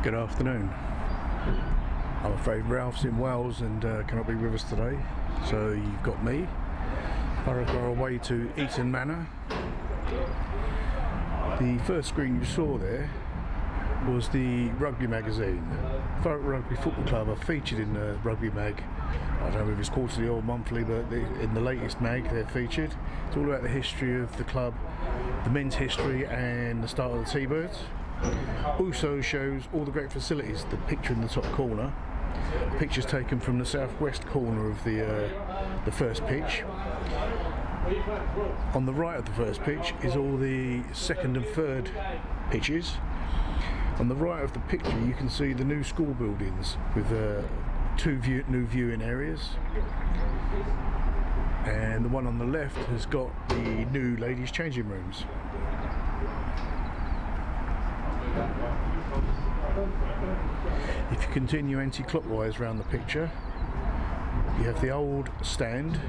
Good afternoon. I'm afraid Ralph's in Wales and cannot be with us today, so you've got me. Thurrock are away to Eton Manor. The first screen you saw there was the rugby magazine. Thurrock Rugby Football Club are featured in the rugby mag. I don't know if it's quarterly or monthly, but in the latest mag they're featured. It's all about the history of the club, the men's history and the start of the T-Birds. Also shows all the great facilities. The picture in the top corner, the picture's taken from the southwest corner of the first pitch. On the right of the first pitch is all the second and third pitches. On the right of the picture you can see the new school buildings with two new viewing areas, and the one on the left has got the new ladies' changing rooms. If you continue anti-clockwise around the picture, you have the old stand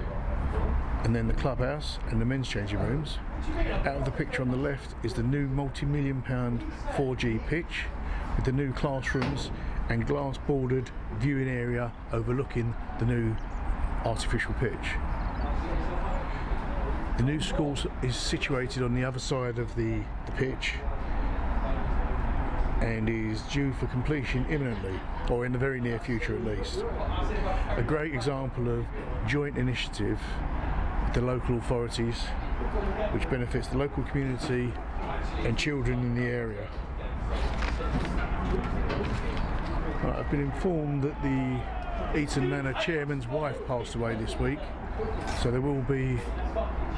and then the clubhouse and the men's changing rooms. Out of the picture on the left is the new multi-million-pound 4G pitch with the new classrooms and glass bordered viewing area overlooking the new artificial pitch. The new school is situated on the other side of the pitch and is due for completion imminently, or in the very near future at least. A great example of joint initiative with the local authorities, which benefits the local community and children in the area. I've been informed that the Eton Manor chairman's wife passed away this week, so there will be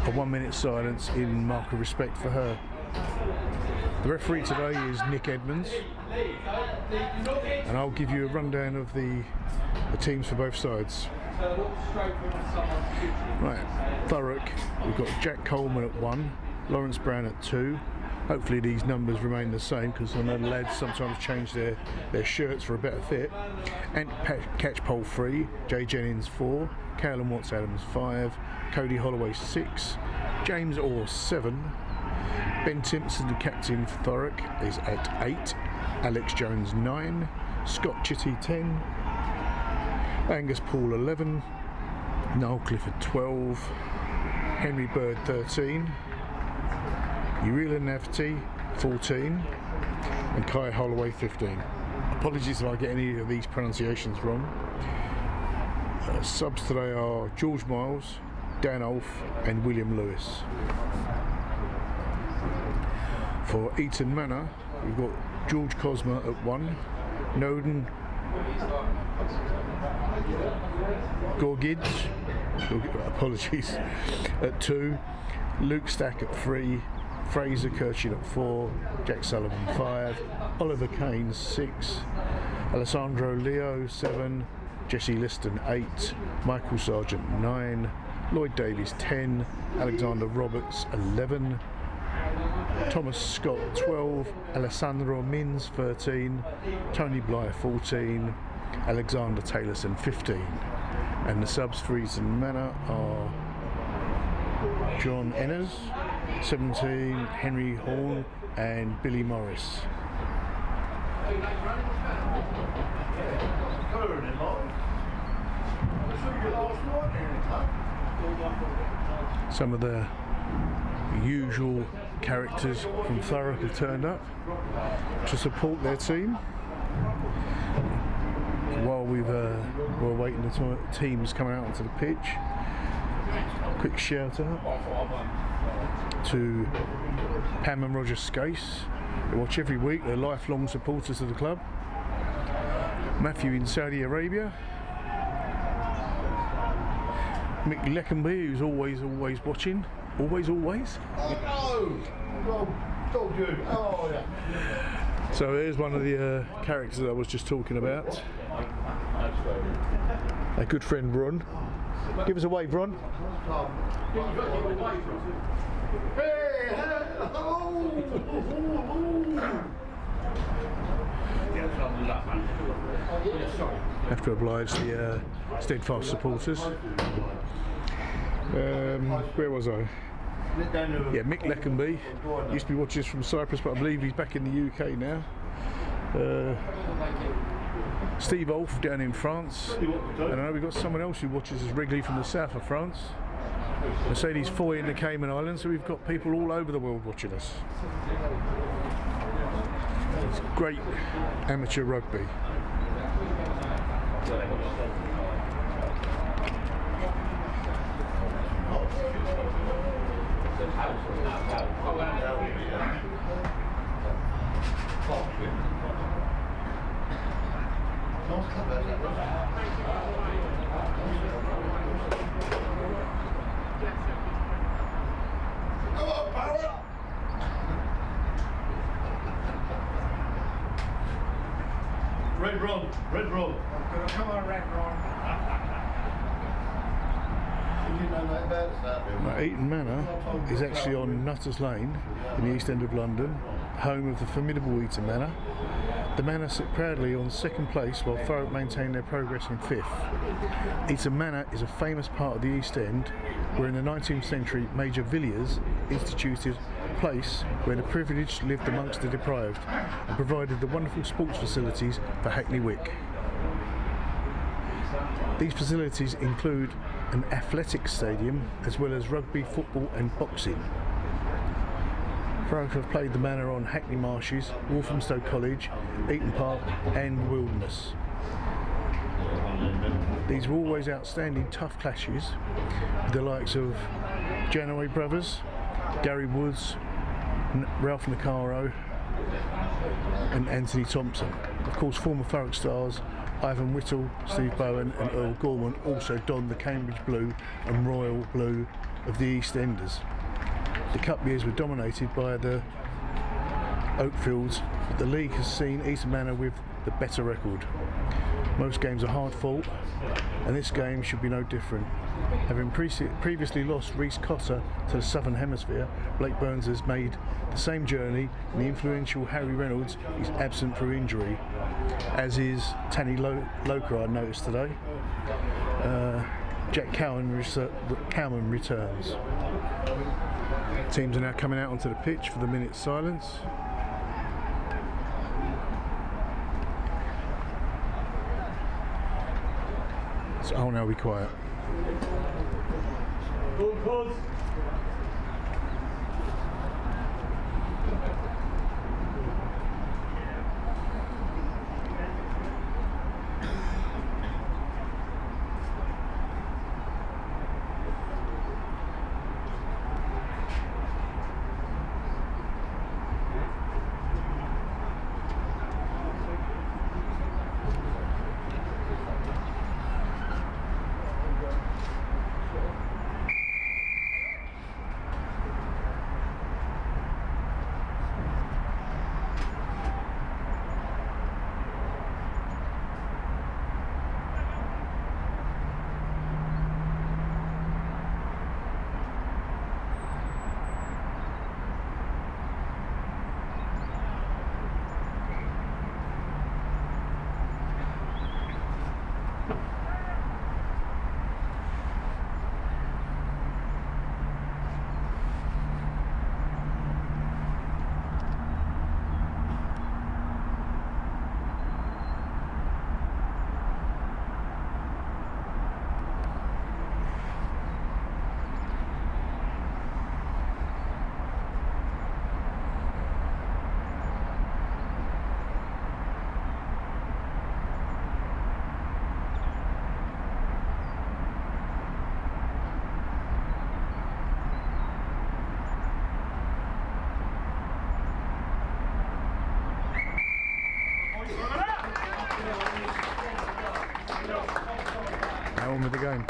a 1 minute silence in mark of respect for her. The referee today is Nick Edmonds, and I'll give you a rundown of the teams for both sides. Right, Thurrock, we've got Jack Coleman at 1, Lawrence Brown at 2. Hopefully these numbers remain the same, because I know the lads sometimes change their shirts for a better fit. And Catchpole 3, Jay Jennings 4, Callum Watts-Adams 5, Cody Holloway 6, James Orr 7, Ben Timpson, the captain for Thurrock, is at 8, Alex Jones 9, Scott Chitty 10, Angus Paul 11, Noel Clifford 12, Henry Bird 13, Urila Navti 14, and Kai Holloway 15. Apologies if I get any of these pronunciations wrong. Subs today are George Miles, Dan Olf and William Lewis. For Eton Manor, we've got George Cosma at 1, Noden Gorgids, apologies, at 2, Luke Stack at 3, Fraser Kirchin at 4, Jack Sullivan 5, Oliver Kane 6, Alessandro Leo 7, Jesse Liston 8, Michael Sargent 9, Lloyd Davies 10, Alexander Roberts 11, Thomas Scott 12, Alessandro Mins 13, Tony Bly 14, Alexander Taylorson 15. And the subs for Eton Manor are John Enners 17, Henry Horn and Billy Morris. Some of the usual characters from Thurrock have turned up to support their team. While we're waiting the teams coming out onto the pitch, quick shout out to Pam and Roger Skase, who watch every week. They're lifelong supporters of the club. Matthew in Saudi Arabia, Mick Leckenby, who's always watching. Always? Oh told you. Oh yeah. So here's one of the characters that I was just talking about. A good friend Ron. Give us a wave, Ron. Have to oblige the steadfast supporters. Where was I? Yeah, Mick Leckenby used to be watching us from Cyprus, but I believe he's back in the UK now. Steve Olf down in France, and I know we've got someone else who watches us regularly from the south of France. Mercedes Foy in the Cayman Islands, so we've got people all over the world watching us. It's great amateur rugby. Red Ron, Red Ron. Come on, Red Ron. Eton Manor is actually on Nutters Lane in the East End of London, home of the formidable Eton Manor. The manor sit proudly on second place while Thurrock maintain their progress in fifth. Eton Manor is a famous part of the East End where in the 19th century Major Villiers instituted a place where the privileged lived amongst the deprived and provided the wonderful sports facilities for Hackney Wick. These facilities include an athletics stadium as well as rugby, football and boxing. Thurrock have played the manor on Hackney Marshes, Walthamstow College, Eton Park and Wilderness. These were always outstanding tough clashes with the likes of Janaway brothers, Gary Woods, Ralph Nicaro and Anthony Thompson. Of course former Thurrock stars Ivan Whittle, Steve Bowen and Earl Gorman also donned the Cambridge blue and royal blue of the East Enders. The cup years were dominated by the Oakfields, but the league has seen Eton Manor with the better record. Most games are hard fought, and this game should be no different. Having previously lost Rhys Cotter to the Southern Hemisphere, Blake Burns has made the same journey, and the influential Harry Reynolds is absent through injury, as is Tanny Loker, I noticed today. Jack Cowman returns. Teams are now coming out onto the pitch for the minute's silence. So I'll now be quiet. Now on with the game.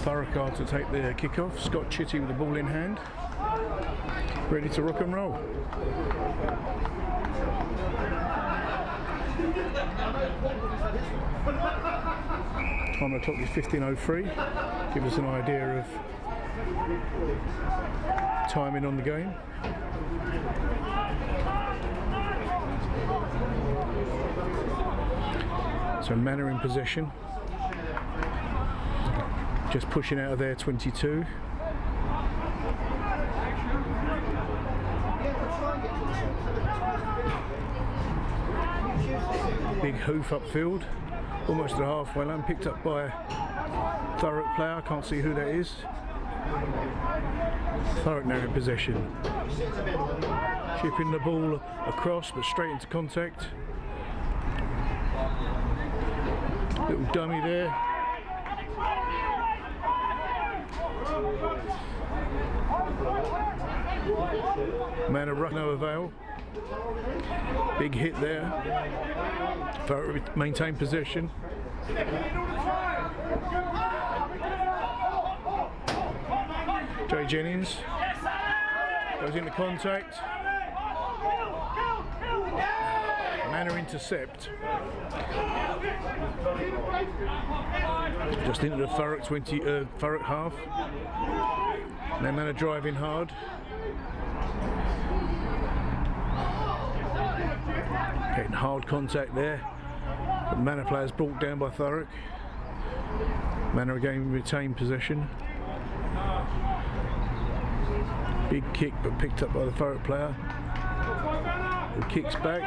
Thurrock are to take their kick-off. Scott Chitty with the ball in hand, ready to rock and roll. Time on the clock is 15:03. Give us an idea of timing on the game. So Manor in possession, just pushing out of their 22. Big hoof upfield, almost at the halfway line, picked up by Thurrock player. I can't see who that is. Thurrock now in possession, chipping the ball across but straight into contact. Little dummy there. Manor ruck, no avail. Big hit there. Thurrock maintain possession. Jay Jennings goes into contact. Manor intercept. Just into the Thurrock Thurrock half. Now Manor driving hard. Getting hard contact there. The Manor players brought down by Thurrock. Manor again retain possession. Big kick but picked up by the Thurrock player, who kicks back.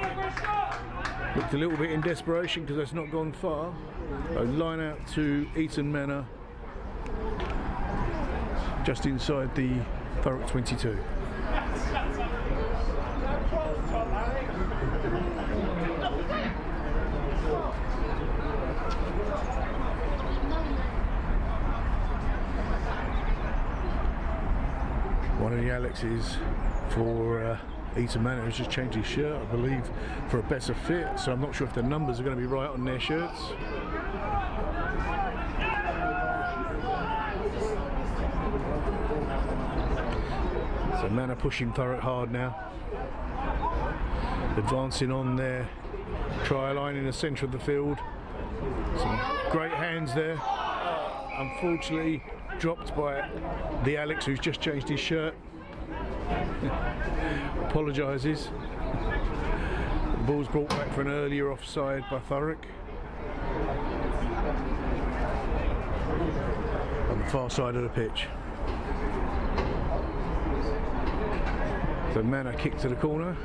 Looked a little bit in desperation because that's not gone far. So line out to Eton Manor, just inside the Thurrock 22. One of the Alexes for Eton Manor has just changed his shirt, I believe, for a better fit, so I'm not sure if the numbers are going to be right on their shirts. So Manor pushing Thurrock hard now, advancing on their try line in the centre of the field. Some great hands there, unfortunately dropped by the Alex, who's just changed his shirt. Apologises. The ball's brought back for an earlier offside by Thurrock. On the far side of the pitch. So Manor kick to the corner.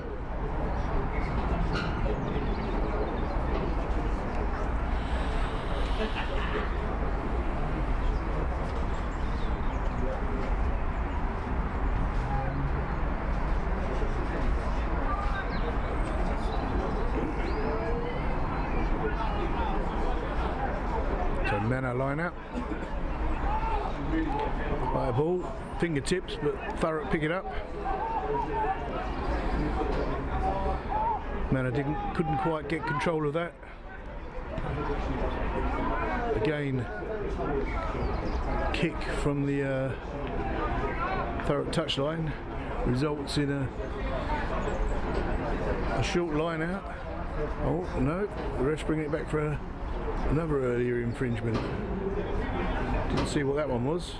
Manor line out. High ball, fingertips, but Thurrock pick it up. Manor couldn't quite get control of that. Again, kick from the Thurrock touchline results in a short line out. Oh no, the ref's bringing it back for another earlier infringement. Didn't see what that one was.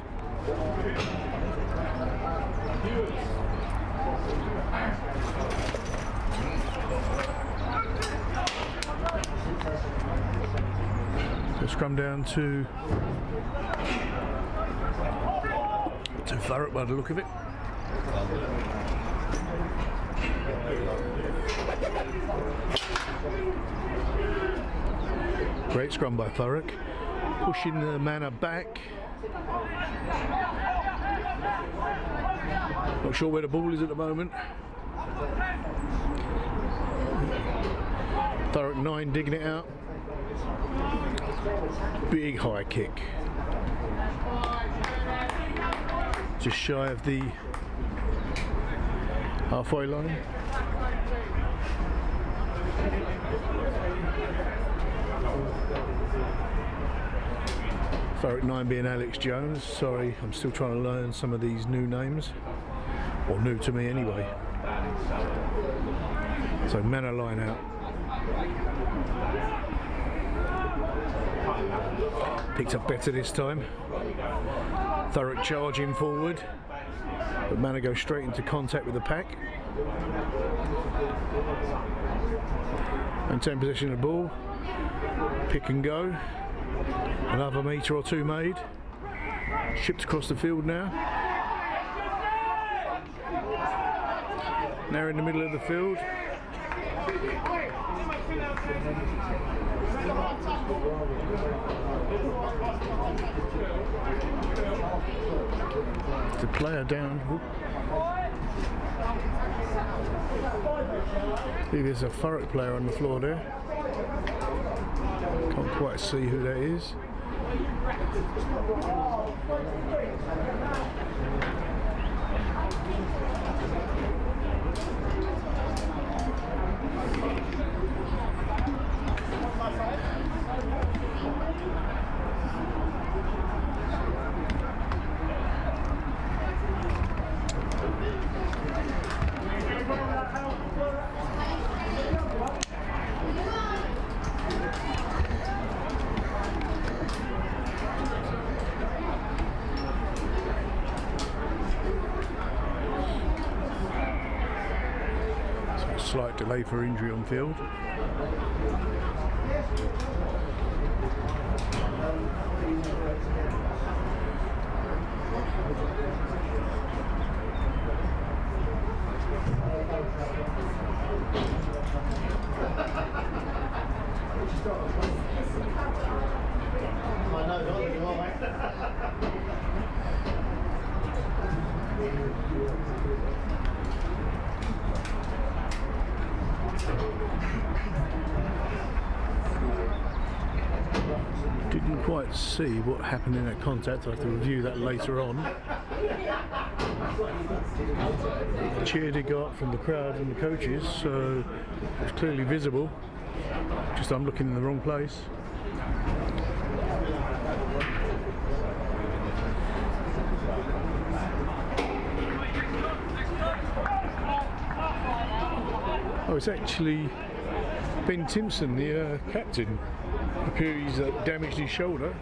So scrum down to Thurrock by the look of it. Great scrum by Thurrock, pushing the Manor back. Not sure where the ball is at the moment. Thurrock 9 digging it out. Big high kick. Just shy of the halfway line. Thurrock 9 being Alex Jones. Sorry, I'm still trying to learn some of these new names, or new to me anyway. So Manor line out. Picked up better this time. Thurrock charging forward, but Manor go straight into contact with the pack. Maintain possession of the ball. Pick and go. Another metre or two made. Shipped across the field now. Now in the middle of the field. The player down. I think there's a Thurrock player on the floor there. Can't quite see who that is. Slight delay for injury on field. Didn't quite see what happened in that contact. I'll have to review that later on. The cheer did go up from the crowd and the coaches, so it's clearly visible. Just I'm looking in the wrong place. Oh, it's actually Ben Timpson, the captain. Appears he's damaged his shoulder.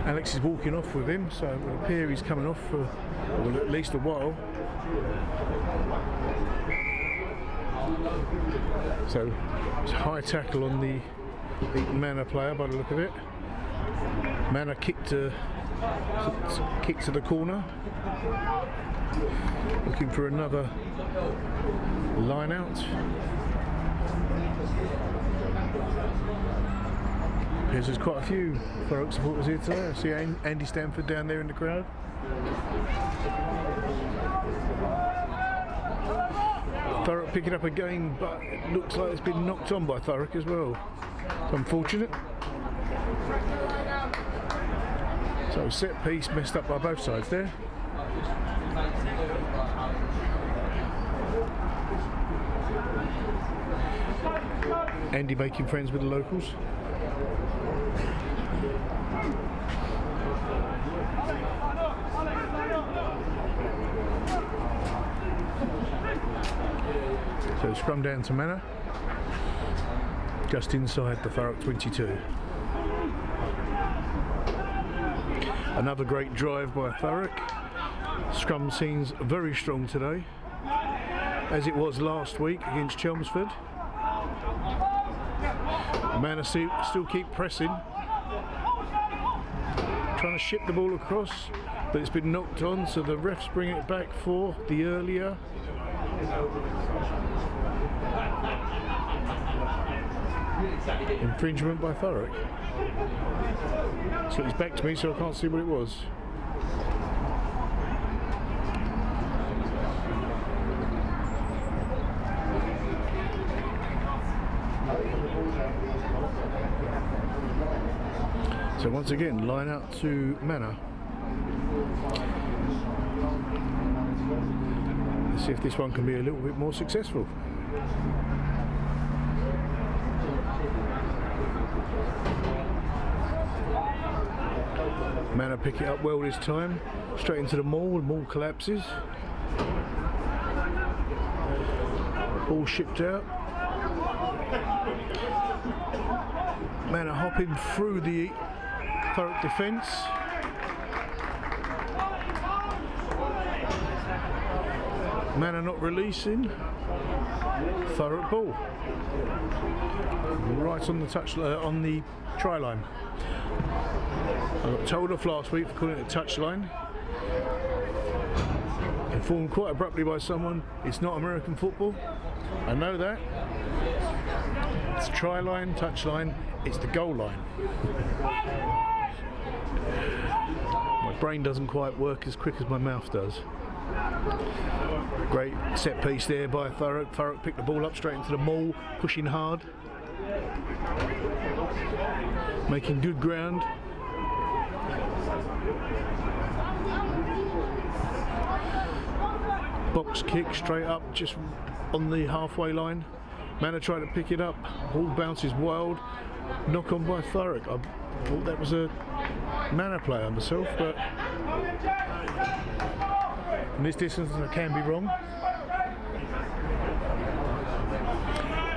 Alex is walking off with him, so it will appear he's coming off for well, at least a while. So it's a high tackle on the Eton Manor player by the look of it. Manor kick to the corner. Looking for another line out. There's quite a few Thurrock supporters here today. I see Andy Stanford down there in the crowd. Thurrock picking up a game, but it looks like it's been knocked on by Thurrock as well. It's unfortunate. So set piece messed up by both sides there. Andy making friends with the locals. So scrum down to Manor, just inside the Thurrock 22. Another great drive by Thurrock. Scrum seems very strong today, as it was last week against Chelmsford. Manor still keep pressing, trying to ship the ball across, but it's been knocked on, so the refs bring it back for the earlier. Infringement by Thurrock. So it's back to me, so I can't see what it was. So once again, line out to Manor. Let's see if this one can be a little bit more successful. Manor pick it up well this time. Straight into the maul collapses. Ball shipped out. Manor hopping through the Thurrock defence. Manor not releasing. Thurrock ball. Right on the touch on the try line. I got told off last week for calling it a touch line. Informed quite abruptly by someone, it's not American football. I know that. It's try line, touch line, it's the goal line. My brain doesn't quite work as quick as my mouth does. Great set piece there by Thurrock. Thurrock picked the ball up straight into the maul, pushing hard. Making good ground. Box kick straight up just on the halfway line. Manor tried to pick it up. Ball bounces wild. Knock on by Thurrock. I thought that was a Manor player myself, but from this distance I can be wrong.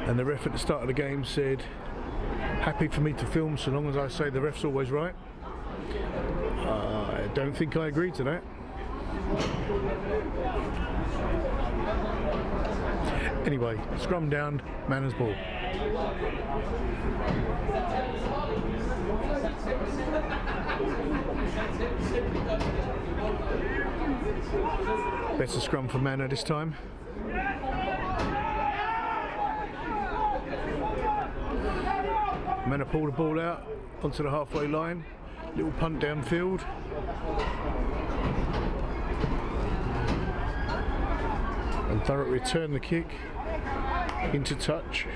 And the ref at the start of the game said, happy for me to film so long as I say the ref's always right. I don't think I agree to that. Anyway, scrum down, Manor's ball. Better scrum for Manor this time. Manor pull the ball out onto the halfway line. Little punt downfield. And Thurrock return the kick into touch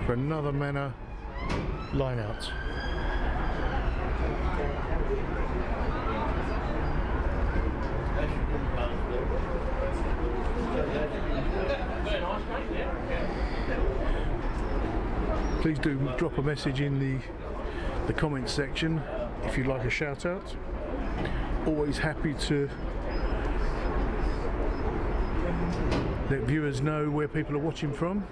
for another Manor line out. Please do drop a message in the comments section if you'd like a shout out. Always happy to let viewers know where people are watching from.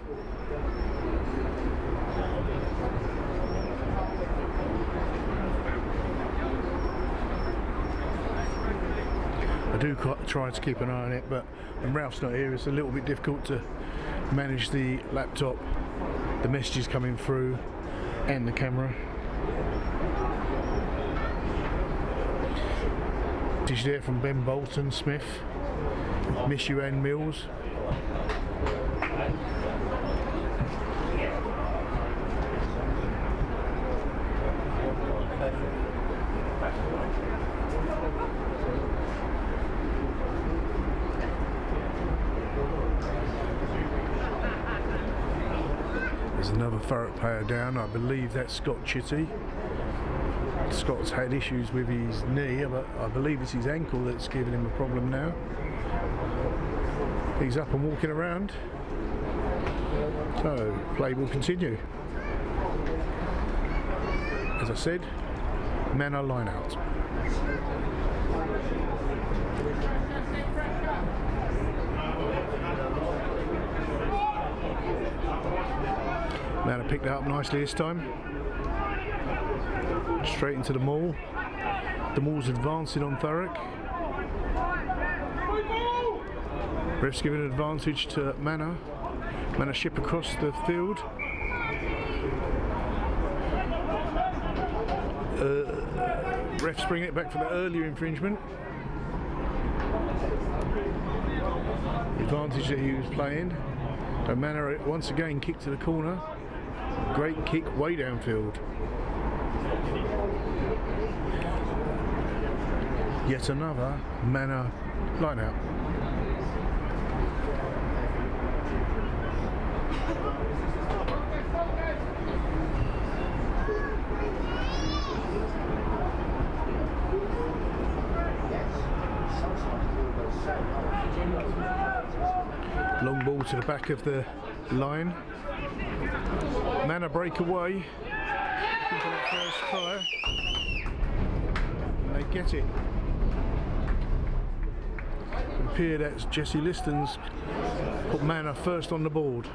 I do try to keep an eye on it, but when Ralph's not here it's a little bit difficult to manage the laptop, the messages coming through and the camera. Dish there from Ben Bolton Smith. Miss you, Ann Mills. There's another Thurrock player down. I believe that's Scott Chitty. Scott's had issues with his knee, but I believe it's his ankle that's giving him a problem now. He's up and walking around. So, play will continue. As I said, Manor line out. Manor picked it up nicely this time. Straight into the maul. The maul's advancing on Thurrock. Ref's giving an advantage to Manor. Manor ship across the field. Ref's bringing it back for the earlier infringement. The advantage that he was playing. And Manor once again kicked to the corner. Great kick way downfield. Yet another Manor line out. Long ball to the back of the line. Manor break away. First try. get it. It appeared that's Jesse Liston's put Manor first on the board.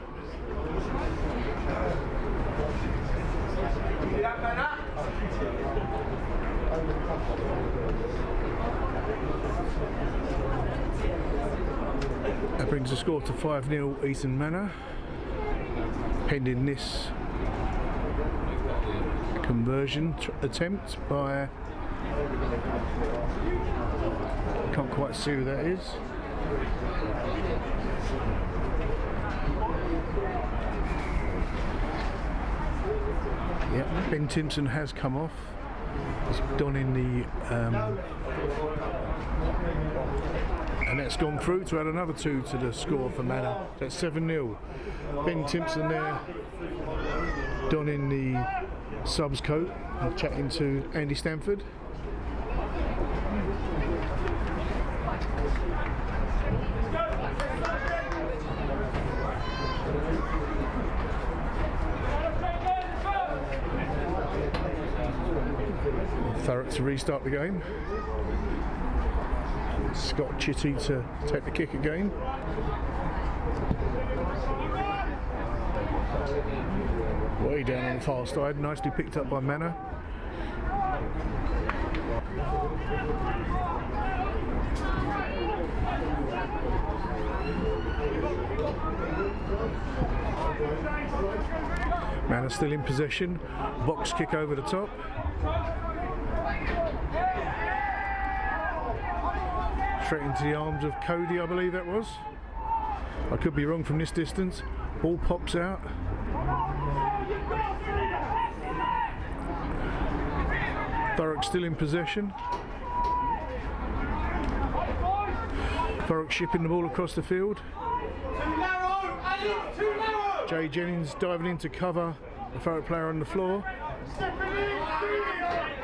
That brings the score to 5-0 Eton Manor, pending this conversion attempt by, can't quite see who that is. Yep, Ben Timpson has come off. He's done in the and that's gone through to add another 2 to the score for Manor. That's 7-0. Ben Timpson there, done in the subs coat, and chatting to Andy Stanford. Thurrock to restart the game. Scott Chitty to take the kick again. Way down on the far side, nicely picked up by Manor. Manor still in possession. Box kick over the top. Straight into the arms of Cody, I believe that was. I could be wrong from this distance. Ball pops out. Thurrock still in possession. Thurrock shipping the ball across the field. Jay Jennings diving in to cover the Thurrock player on the floor.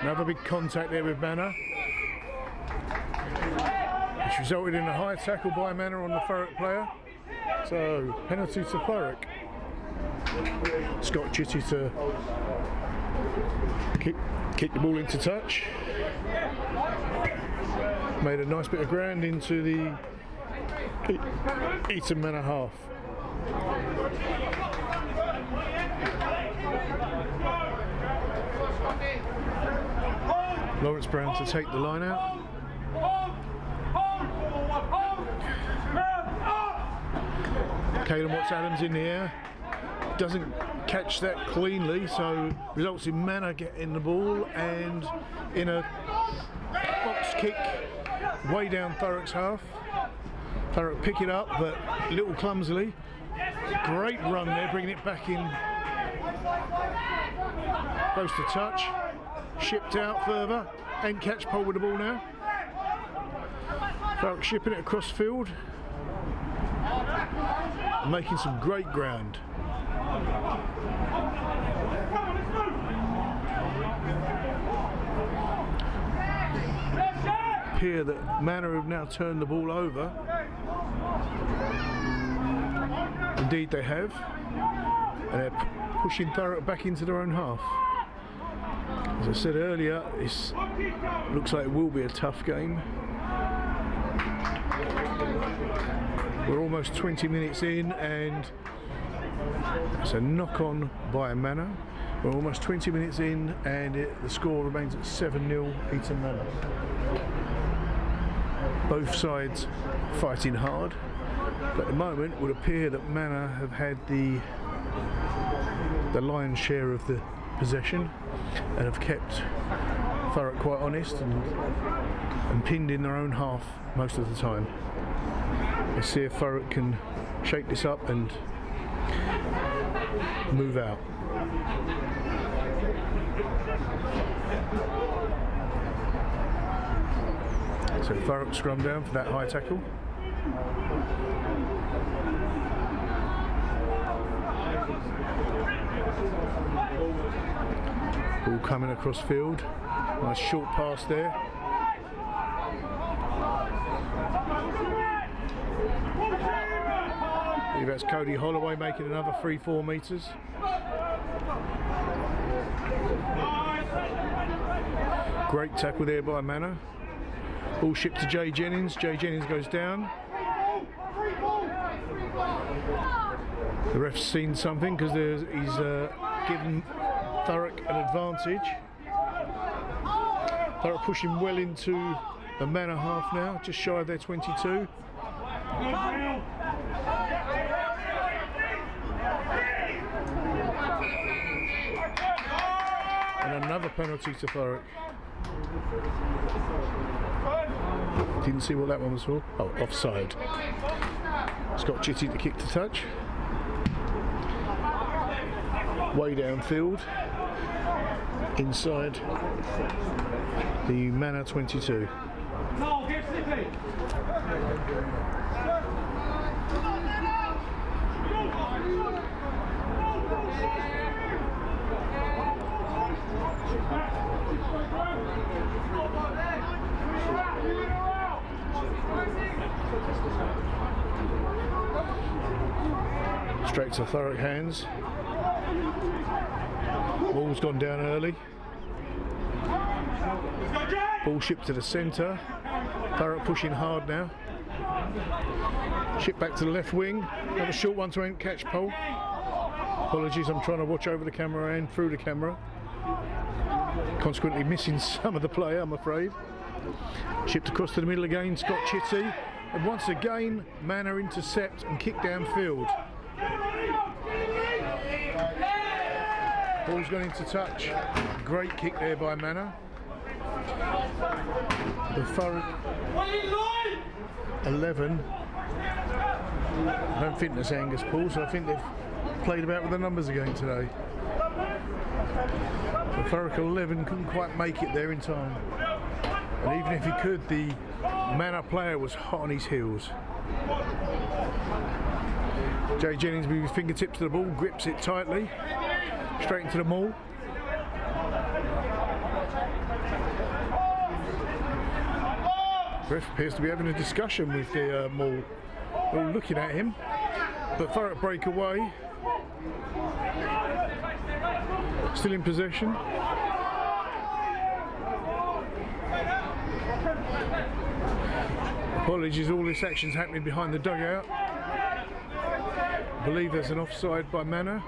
Another big contact there with Manor, which resulted in a high tackle by Manor on the Thurrock player. So, penalty to Thurrock. Scott Chitty to kick the ball into touch. Made a nice bit of ground into the Eton Manor half. Lawrence Brown to take the line out. Caelan Watts-Adams in the air, doesn't catch that cleanly, so results in Manor getting the ball and in a box kick way down Thurrock's half. Thurrock pick it up, but a little clumsily. Great run there, bringing it back in close to touch. Shipped out further and catch pole with the ball now. Thurrock shipping it across field, making some great ground. Appear that Manor have now turned the ball over. Indeed they have, and they're pushing Thurrock back into their own half. As I said earlier, this looks like it will be a tough game. We're almost 20 minutes in and it's a knock-on by Manor. We're almost 20 minutes in and the score remains at 7-0 Eton Manor. Both sides fighting hard, but at the moment it would appear that Manor have had the lion's share of the possession and have kept Thurrock quite honest and pinned in their own half most of the time. Let's see if Thurrock can shake this up and move out. So Thurrock scrum down for that high tackle. Ball coming across field. Nice short pass there. I believe that's Cody Holloway making another 3-4 metres. Great tackle there by Manor. Ball shipped to Jay Jennings. Jay Jennings goes down. The ref's seen something because he's given Thurrock an advantage. Thurrock pushing well into the Manor half now, just shy of their 22. And another penalty to Thurrock. Didn't see what that one was for. Oh, offside. Scott Chitty to kick to touch. Way downfield. Inside the Manor 22. No, get slippy. Straight to Thurrock hands. Ball's gone down early. Ball shipped to the centre. Thurrock pushing hard now. Ship back to the left wing. Another short one to catch pole. Apologies, I'm trying to watch over the camera and through the camera. Consequently missing some of the play, I'm afraid. Shipped across to the middle again, Scott Chitty. And once again, Manor intercept and kick downfield. Ball's gone into touch. Great kick there by Manor. The Thurrock 11. I don't think that's Angus Paul, so I think they've played about with the numbers again today. The Thurrock 11 couldn't quite make it there in time. And even if he could, the Manor player was hot on his heels. Jay Jennings with his fingertips to the ball, grips it tightly, straight into the maul. Ref appears to be having a discussion with the maul. They're all looking at him, but Thurrock break away. Still in possession. Apologies, all this action's happening behind the dugout. I believe there's an offside by Manor.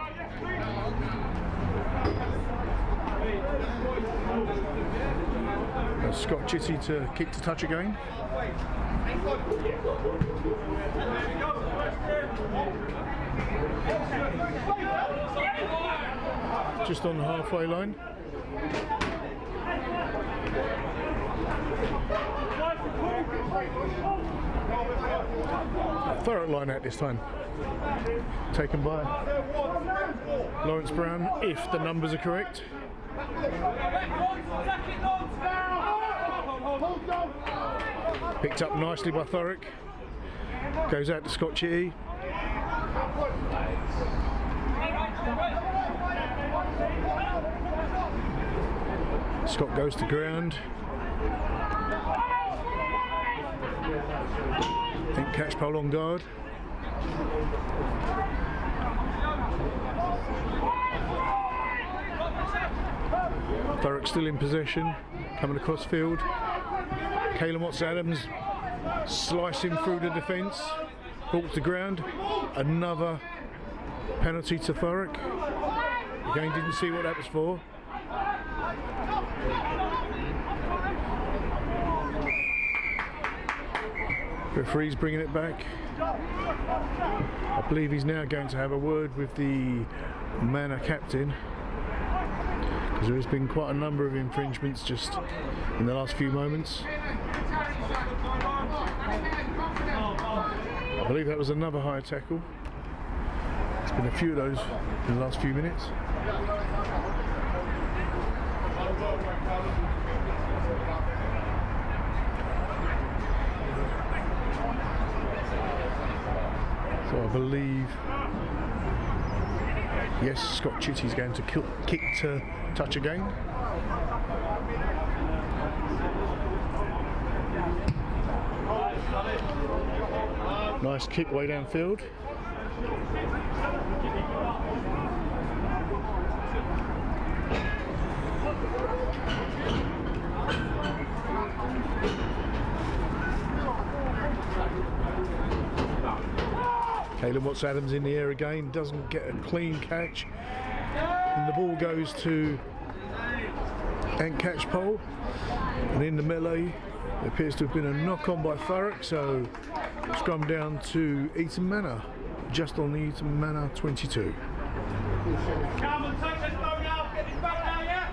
Scott Chitty to kick to touch again. Just on the halfway line. Thurrock line out this time. Taken by Lawrence Brown, if the numbers are correct. Picked up nicely by Thurrock. Goes out to Scott Chitty. Scott goes to ground. Think catch pole on guard. Thurrock still in possession, coming across field. Caelan Watts-Adams slicing through the defence, brought to ground. Another penalty to Thurrock. Again, didn't see what that was for. Referee's bringing it back. I believe he's now going to have a word with the Manor captain, because there has been quite a number of infringements just in the last few moments. I believe that was another high tackle. There's been a few of those in the last few minutes. So I believe, yes, Scott Chitty's going to kick to touch again. Nice kick way downfield. Caleb Watts-Adams in the air again, doesn't get a clean catch, and the ball goes to Ant Catchpole, and in the melee there appears to have been a knock on by Thurrock, so scrum down to Eton Manor, just on the Eton Manor 22. Come and take this boat now, get this boat now, yeah?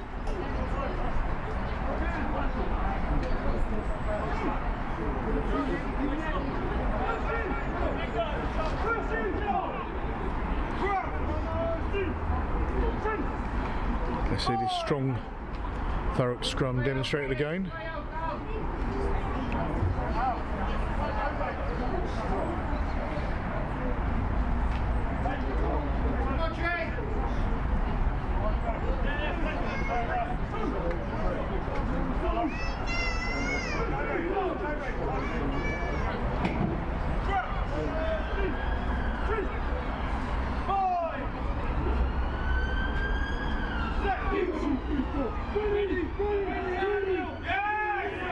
Let's see this strong Thurrock scrum demonstrated again.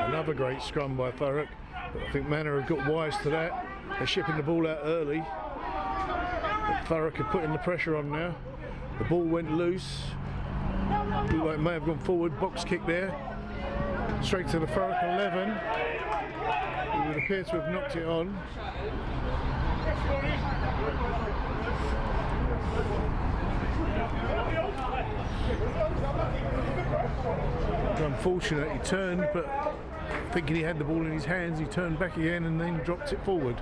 Another great scrum by Thurrock. I think Manor have got wise to that. They're shipping the ball out early. But Thurrock are putting the pressure on now. The ball went loose. Looked like it may have gone forward. Box kick there. Straight to the Thurrock 11. It would appear to have knocked it on. Unfortunate, he turned, but thinking he had the ball in his hands, he turned back again and then dropped it forward.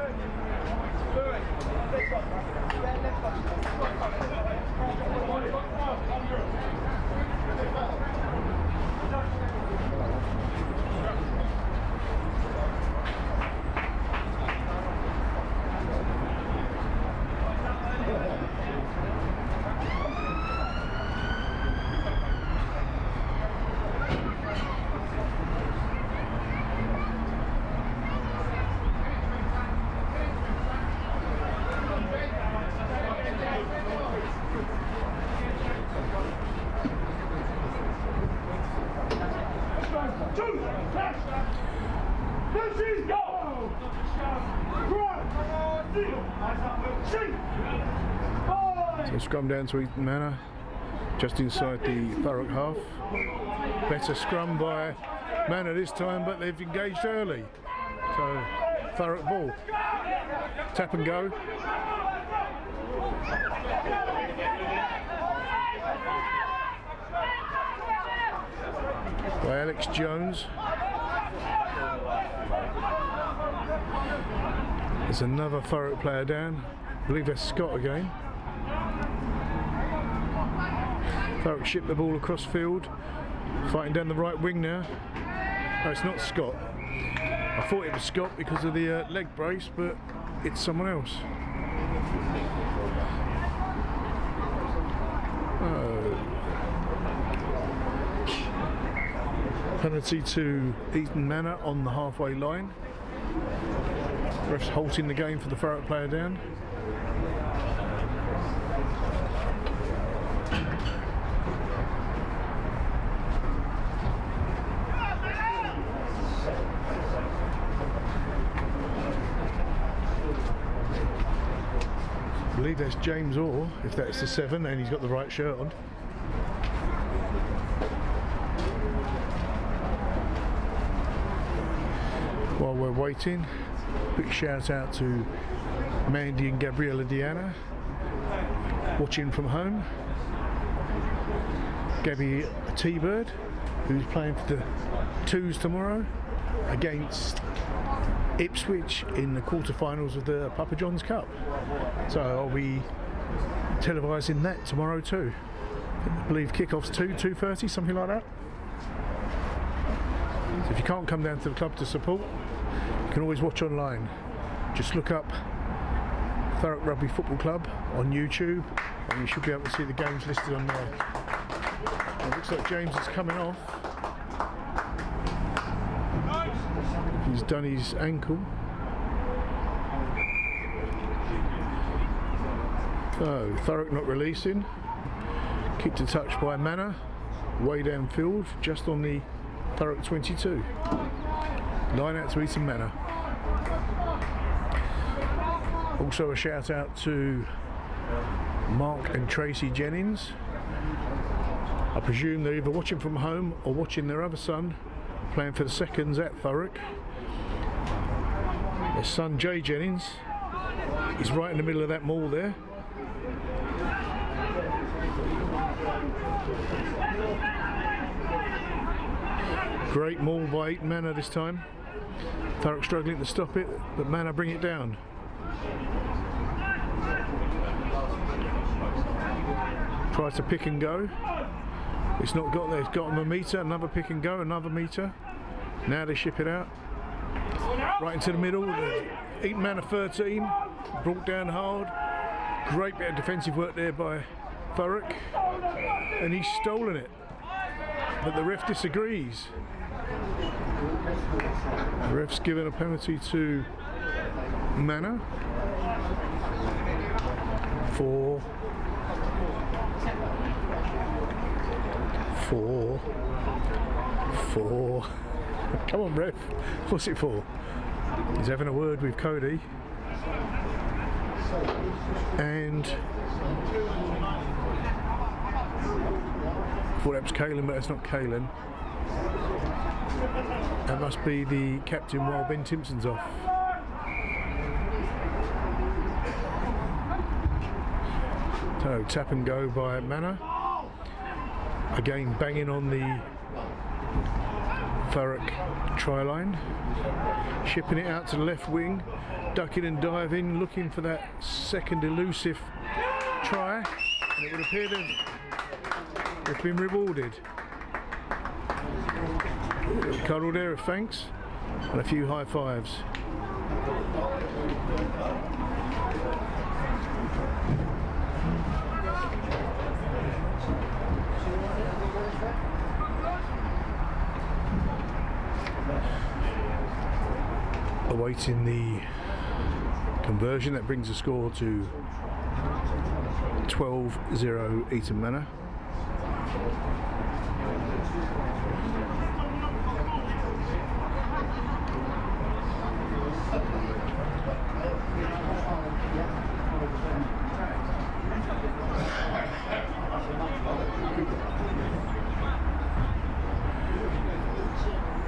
So scrum down to Eton Manor, just inside the Thurrock half. Better scrum by Manor this time, but they've engaged early. So Thurrock ball. Tap and go. By Alex Jones. There's another Thurrock player down. I believe that's Scott again. Thurrock shipped the ball across field, fighting down the right wing now. No, it's not Scott. I thought it was Scott because of the leg brace, but it's someone else. Penalty to Eton Manor on the halfway line. Refs halting the game for the Thurrock player down. I believe that's James Orr, if that's the 7 and he's got the right shirt on. While we're waiting, big shout out to Mandy and Gabriella Diana watching from home. Gabby, a T-Bird, who's playing for the Twos tomorrow against Ipswich in the quarterfinals of the Papa John's Cup. So I'll be televising that tomorrow too. I believe kickoff's 2:30, something like that. So if you can't come down to the club to support, you can always watch online. Just look up Thurrock Rugby Football Club on YouTube and you should be able to see the games listed on there. It looks like James is coming off. He's done his ankle. So Thurrock not releasing. Kicked to touch by Manor. Way downfield, just on the Thurrock 22. Line out to Eton Manor. Also a shout out to Mark and Tracy Jennings. I presume they're either watching from home or watching their other son playing for the seconds at Thurrock. Their son Jay Jennings is right in the middle of that mall there. Great maul by Eton Manor this time. Thurrock struggling to stop it, but Manor bring it down. Tries to pick and go. It's not got there. It's got him a metre. Another pick and go. Another metre. Now they ship it out. Right into the middle. Eton Manor 13. Brought down hard. Great bit of defensive work there by Thurrock. And he's stolen it. But the ref disagrees. The ref's given a penalty to Manor for come on ref, what's it for? He's having a word with Cody and I thought that was Kalen, but that's not Kalen. That must be the captain while Ben Timpson's off. So tap and go by Manor. Again banging on the Thurrock try line. Shipping it out to the left wing. Ducking and diving, looking for that second elusive try. And it would appear that they've been rewarded. A little cuddle there of thanks and a few high fives. Awaiting the conversion that brings the score to 12-0 Eton Manor.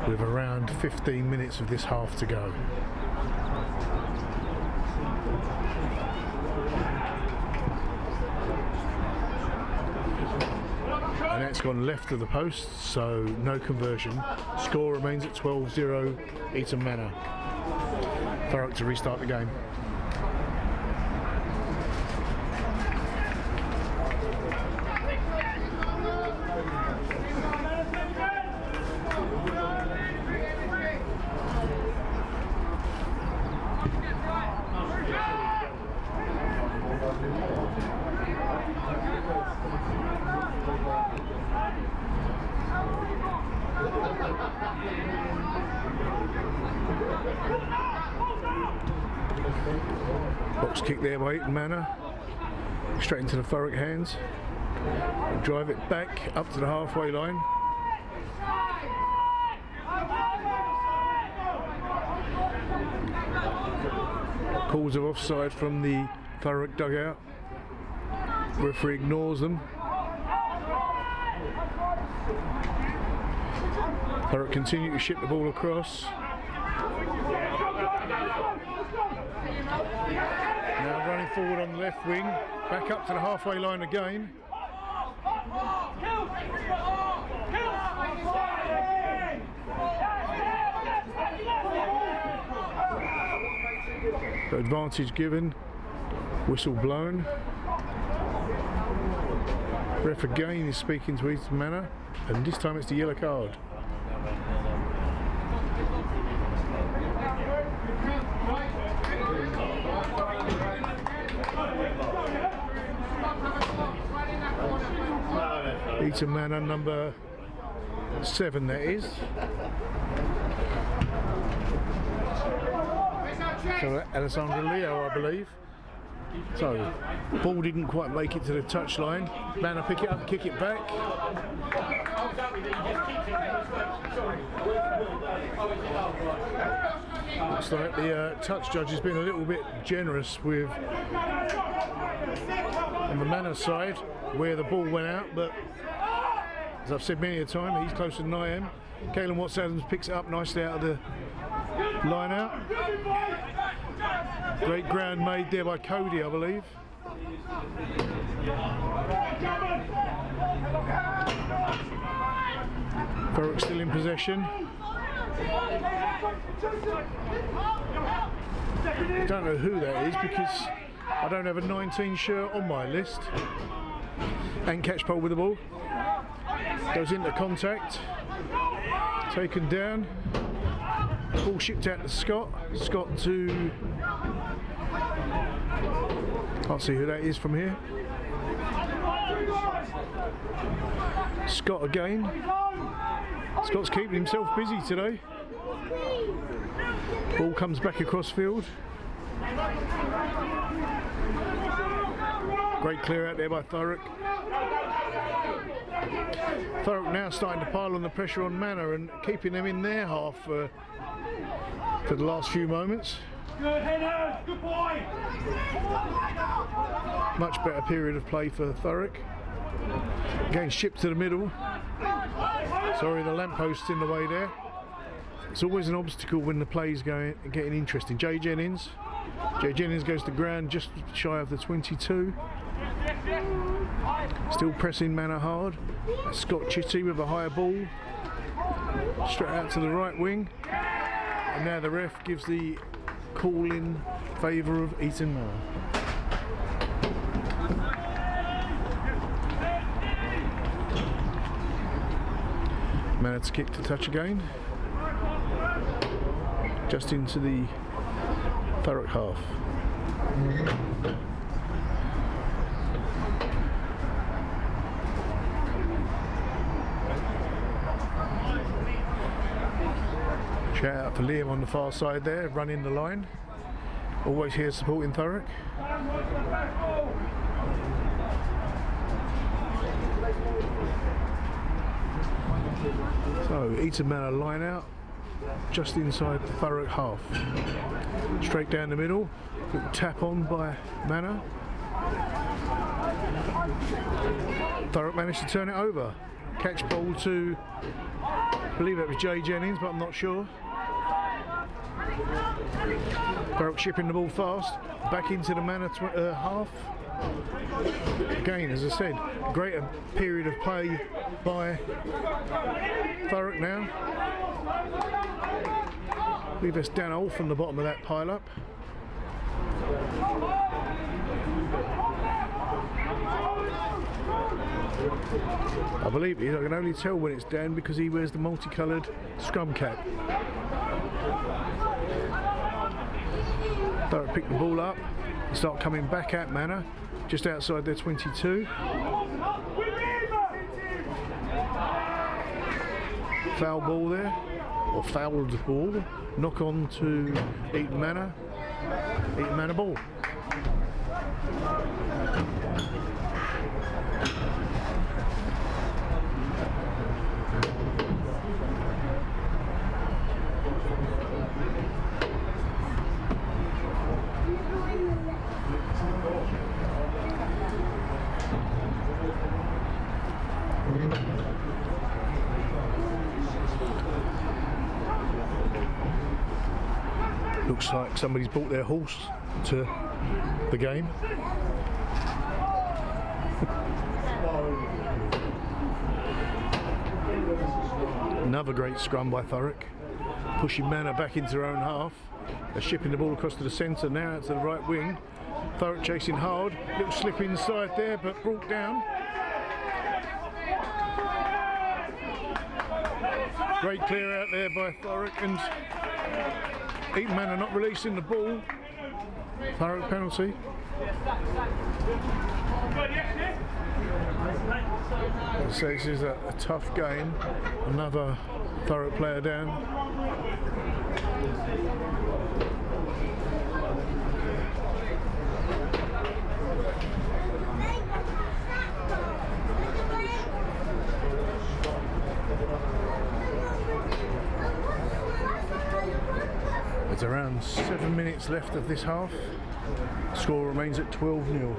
With around 15 minutes of this half to go. And that's gone left of the post, so no conversion. Score remains at 12-0 Eton Manor. Thurrock to restart the game. Box kick there by Eton Manor, straight into the Thurrock hands. We'll drive it back up to the halfway line. Calls of offside from the Thurrock dugout. Referee ignores them. Thurrock continue to ship the ball across. Now running forward on the left wing, back up to the halfway line again. Advantage given, whistle blown. Ref again is speaking to Eton Manor, and this time it's the yellow card. Eton Manor number 7, that is. So Alessandro Leo, I believe. So, ball didn't quite make it to the touchline. Manor pick it up, kick it back. Looks like the touch judge has been a little bit generous with on the Manor side where the ball went out, but as I've said many a time, he's closer than I am. Caelan Watts-Adams picks it up nicely out of the line out. Great ground made there by Cody, I believe. Thurrock still in possession. I don't know who that is because I don't have a 19 shirt on my list. And catch pole with the ball. Goes into contact. Taken down. Ball shipped out to Scott. Scott to... Can't see who that is from here. Scott again. Scott's keeping himself busy today. Ball comes back across field. Great clear out there by Thurrock. Thurrock now starting to pile on the pressure on Manor and keeping them in their half for the last few moments. Good headers, good boy. Much better period of play for Thurrock. Again shipped to the middle. Sorry, the lampost's in the way there. It's always an obstacle when the play's getting interesting. Jay Jennings goes to ground just shy of the 22. Still pressing Manor hard. That's Scott Chitty with a higher ball. Straight out to the right wing. And now the ref gives the call in favour of Eton Manor. Manor to kick to touch again. Just into the Thurrock half. Shout out to Liam on the far side there, running the line. Always here supporting Thurrock. So Eton Manor line out, just inside the Thurrock half. Straight down the middle, little tap on by Manor. Thurrock managed to turn it over. Catch ball to, I believe that was Jay Jennings, but I'm not sure. Thurrock shipping the ball fast, back into the Manor half. Again, as I said, greater period of play by Thurrock now. I believe that's Dan Old from the bottom of that pile up. I believe it is. I can only tell when it's Dan because he wears the multicoloured scrum cap. Thurrock pick the ball up and start coming back at Manor, just outside their 22. Foul ball there, or fouled ball. Knock on to Eton Manor. Eton Manor ball. Looks like somebody's brought their horse to the game. Another great scrum by Thurrock, pushing Manor back into their own half. They're shipping the ball across to the centre, now out to the right wing. Thurrock chasing hard, little slip inside there, but brought down. Great clear out there by Thurrock, and Eton Manor not releasing the ball. Thurrock penalty. So this is a tough game. Another Thurrock player down. There's around 7 minutes left of this half. Score remains at 12-0.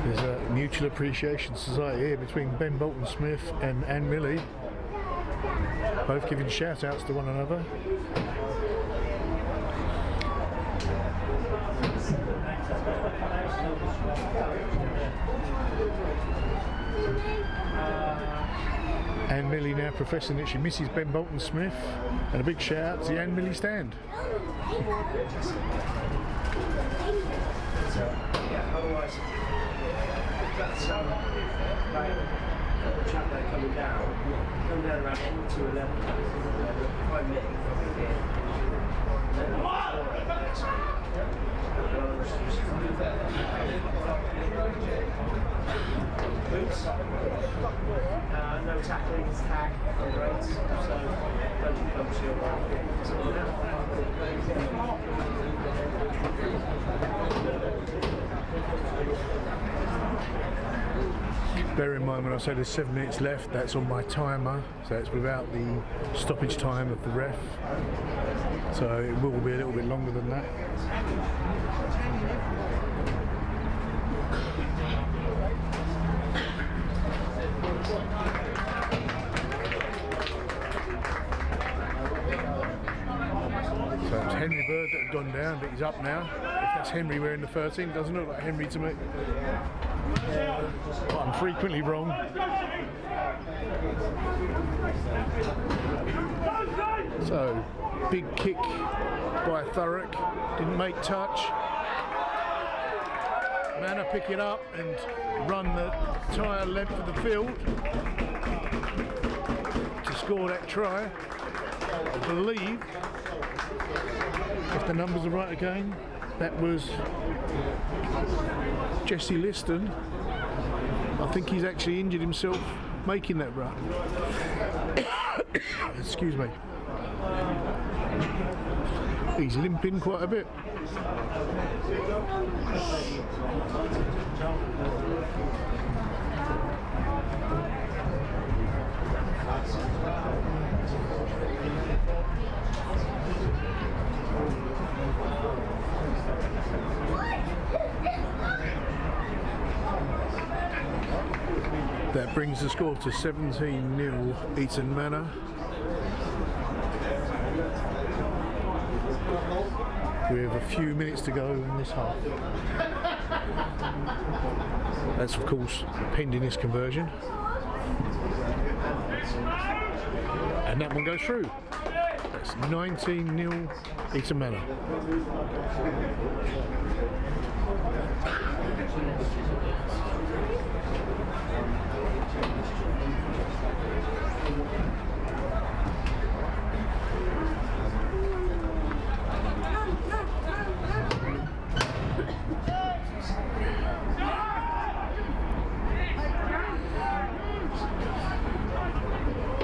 There's a mutual appreciation society here between Ben Bolton-Smith and Anne Milley, both giving shout outs to one another. Anne Milley now professing that she misses Ben Bolton-Smith, and a big shout out to the Anne Milley stand. Otherwise, that's chap there coming down around 10 to 11. 5 minutes. Boots. No tackling, it's tag on the rates, so don't come to your Bear in mind when I say there's 7 minutes left, that's on my timer, so it's without the stoppage time of the ref. So it will be a little bit longer than that. So it's Henry Bird that had gone down, but he's up now. If that's Henry wearing the 13, doesn't look like Henry to me. I'm frequently wrong. So, big kick by Thurrock, didn't make touch. Manor pick it up and run the entire length of the field to score that try. I believe, if the numbers are right again, that was Jesse Liston. I think he's actually injured himself making that run. Excuse me. He's limping quite a bit. That brings the score to 17-0 Eton Manor. We have a few minutes to go in this half. That's of course pending this conversion. And that one goes through. That's 19-0 Eton Manor.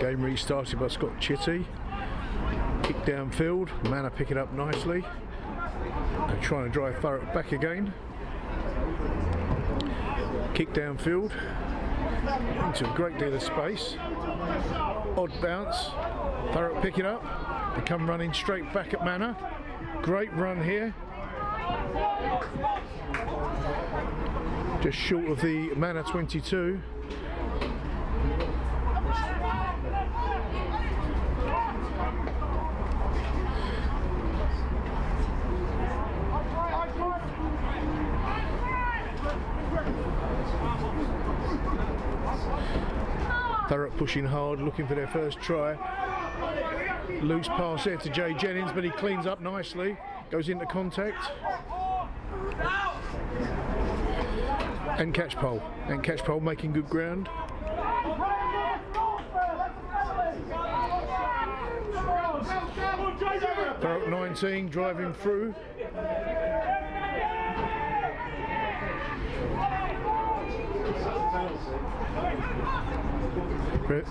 Game restarted by Scott Chitty. Kick downfield, Manor pick it up nicely. They're trying to drive Thurrock back again. Kick downfield into a great deal of space. Odd bounce. Thurrock pick it up. They come running straight back at Manor. Great run here. Just short of the Manor 22. Thurrock pushing hard, looking for their first try. Loose pass there to Jay Jennings, but he cleans up nicely. Goes into contact. And Catchpole. And Catchpole making good ground. Thurrock 19 driving through.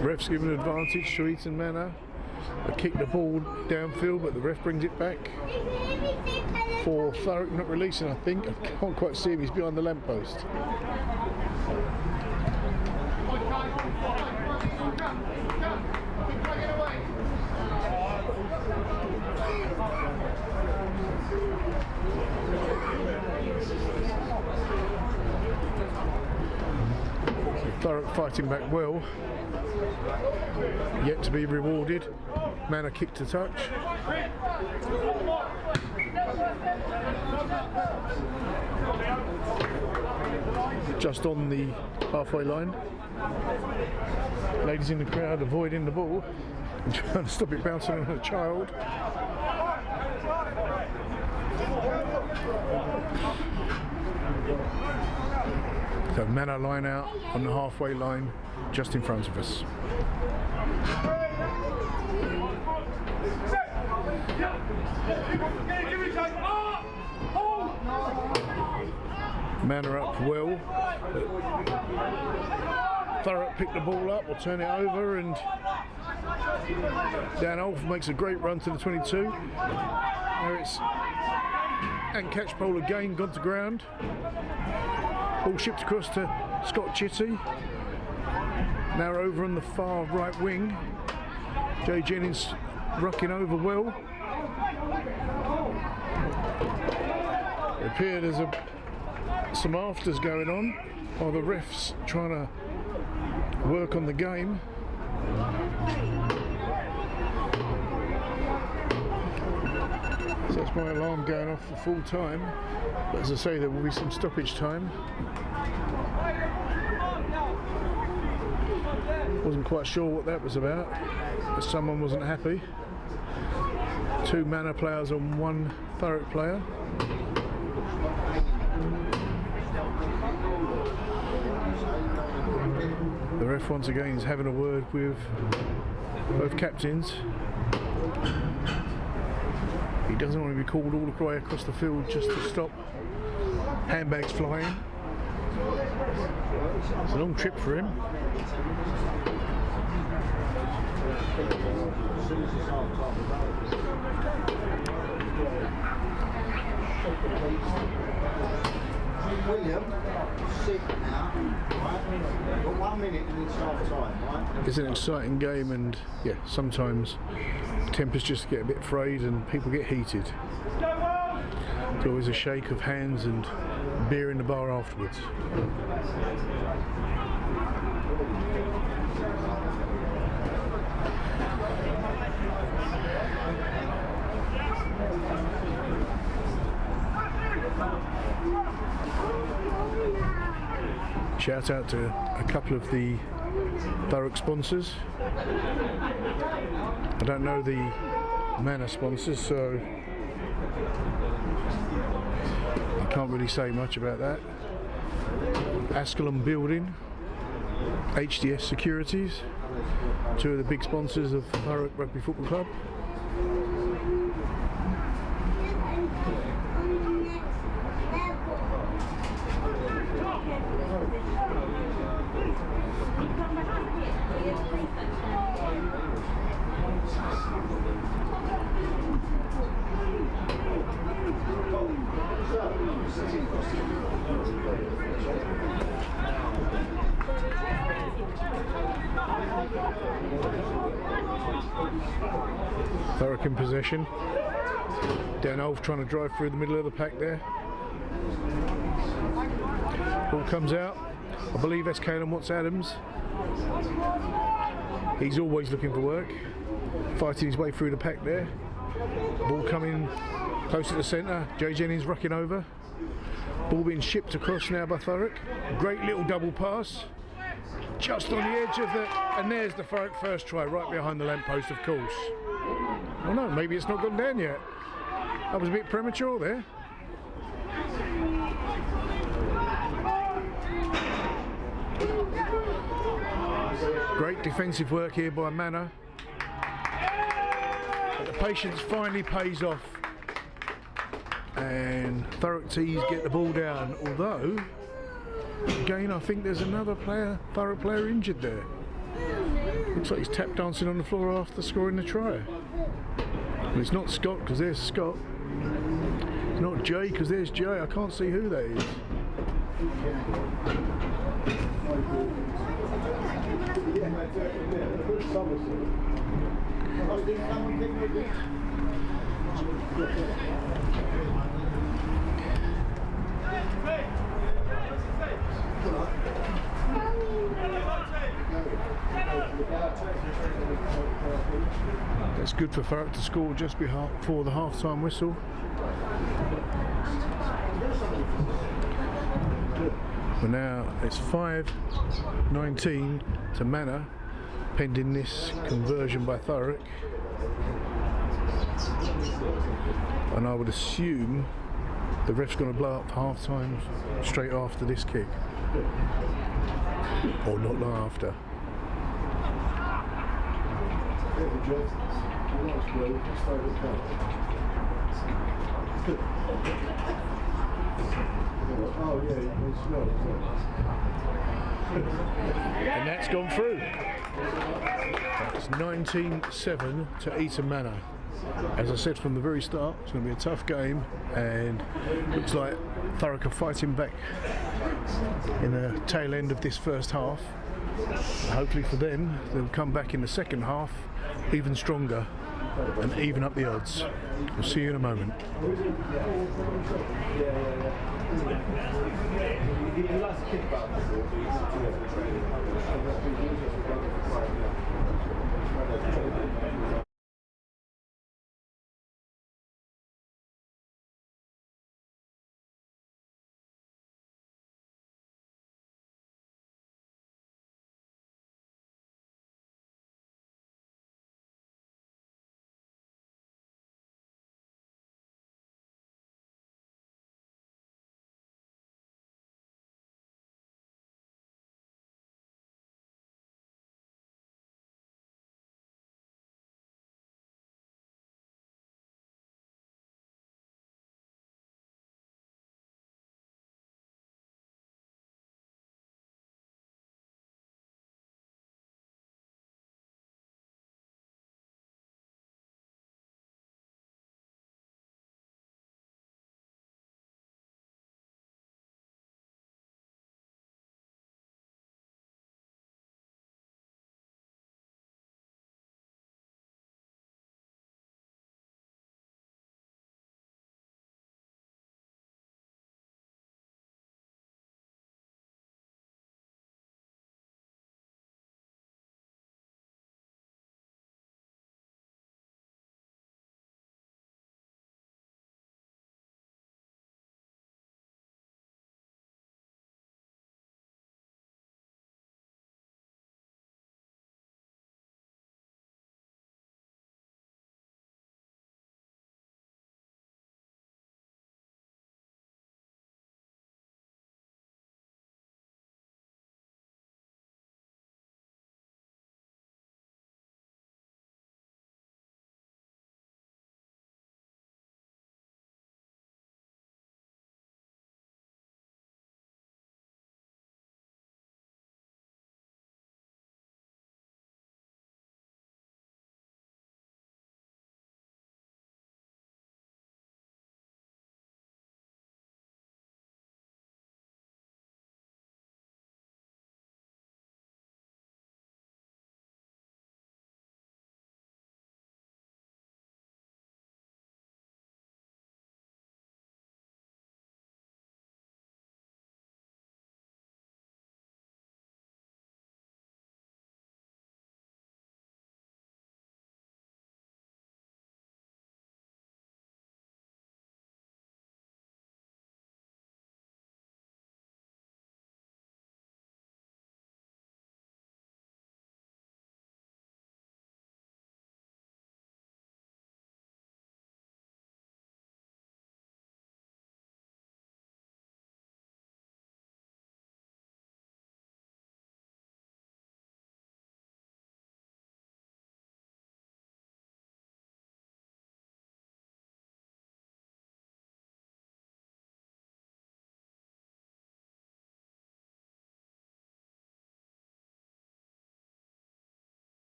Ref's given an advantage to Eton Manor. They kick the ball downfield, but the ref brings it back for Thurrock not releasing, I think. I can't quite see him, he's behind the lamppost. Thurrock fighting back well, yet to be rewarded. Manor kick to touch. Just on the halfway line. Ladies in the crowd avoiding the ball and trying to stop it bouncing on a child. So Manor line out on the halfway line just in front of us. Manor up well. Thurrock picked the ball up, will turn it over, and Dan Olf makes a great run to the 22. Now it's and catch pole again, gone to ground. Ball shipped across to Scott Chitty. Now over on the far right wing. Jay Jennings rucking over well. It appeared there's some afters going on while the ref's trying to work on the game. So that's my alarm going off for full time. But as I say, there will be some stoppage time. Wasn't quite sure what that was about, but someone wasn't happy. 2 Manor players on 1 Thurrock player. The ref once again is having a word with both captains. He doesn't want to be called all the way across the field just to stop handbags flying. It's a long trip for him. William, sit now, right? You've got 1 minute and it's half time, right? It's an exciting game, and yeah, sometimes tempers just get a bit frayed and people get heated. There's always a shake of hands and beer in the bar afterwards. Shout out to a couple of the Thurrock sponsors. I don't know the Manor sponsors, so I can't really say much about that. Ascalon Building, HDS Securities, 2 of the big sponsors of Thurrock Rugby Football Club. Thurrock in possession. Dan Olf trying to drive through the middle of the pack there. Ball comes out. I believe that's Caleb Watts Adams. He's always looking for work. Fighting his way through the pack there. Ball coming close to the centre. Jay Jennings rucking over. Ball being shipped across now by Thurrock. Great little double pass. Just on the edge of the... And there's the Thurrock first try, right behind the lamppost, of course. Oh no, maybe it's not gone down yet. I was a bit premature there. Great defensive work here by Manor. But the patience finally pays off, and Thurrock Tees get the ball down. Although, again, I think there's another Thurrock player injured there. Looks like he's tap dancing on the floor after scoring the try. But it's not Scott, because there's Scott. It's not Jay, because there's Jay. I can't see who that is. That's good for Thurrock to score just before the half-time whistle. But now it's 5-19 to Manor, pending this conversion by Thurrock. And I would assume the ref's going to blow up for half-time straight after this kick. Or not long after. And that's gone through. It's 19-7 to Eton Manor. As I said from the very start, it's going to be a tough game, and looks like Thurrock are fighting back in the tail end of this first half. Hopefully for them, they'll come back in the second half even stronger and even up the odds. We'll see you in a moment.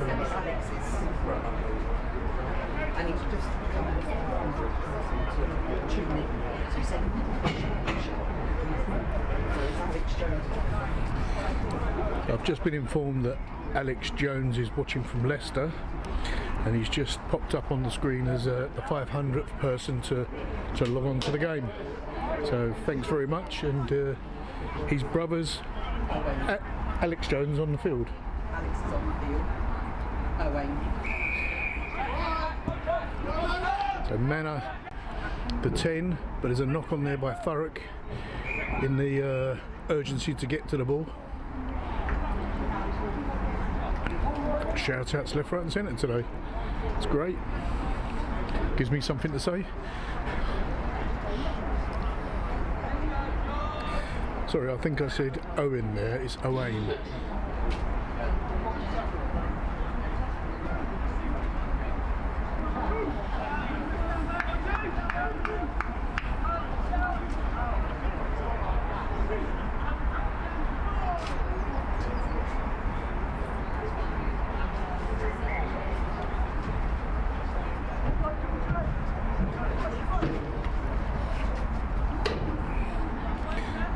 Alex's. And he's just come in 400 to 2 minutes. So he said, Alex Jones. I've just been informed that Alex Jones is watching from Leicester, and he's just popped up on the screen as the 500th person to log on to the game. So thanks very much, and his brother's Alex Jones on the field. Alex is on the field. Owain. So Manor, the 10, but there's a knock on there by Thurrock in the urgency to get to the ball. Shout outs left, right and centre today. It's great. Gives me something to say. Sorry, I think I said Owen there. It's Owain.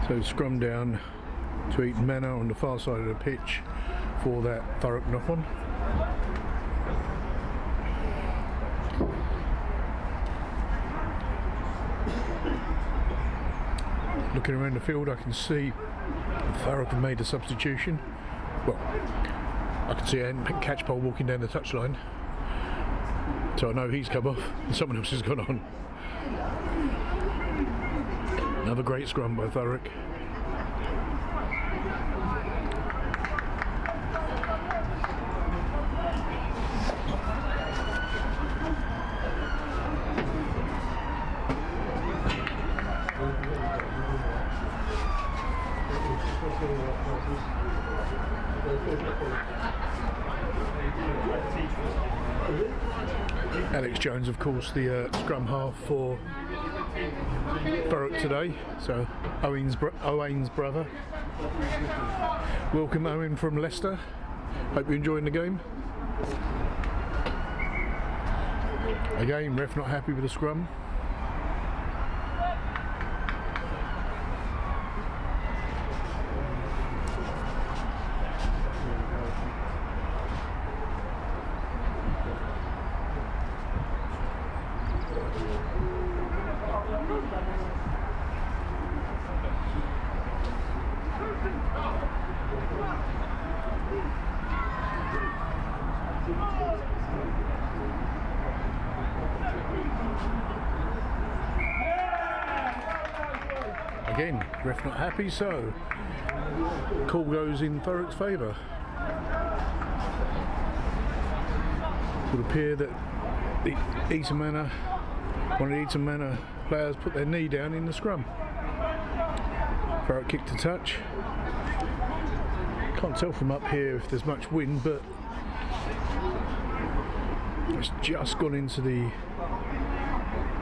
So scrum down to Eton Manor on the far side of the pitch for that Thurrock knock on. Looking around the field, I can see Thurrock have made a substitution. Well, I can see Catchpole walking down the touchline, so I know he's come off and someone else has gone on. Another great scrum by Thurrock. Alex Jones, of course, the scrum half for Thurrock today, so Owen's brother. Welcome Owen from Leicester. Hope you're enjoying the game. Again, ref not happy with the scrum. Again, ref not happy, so call goes in Thurrock's favour. It would appear that the Eton Manor, one of the Eton Manor players put their knee down in the scrum. Thurrock kicked a touch. Can't tell from up here if there's much wind, but it's just gone into the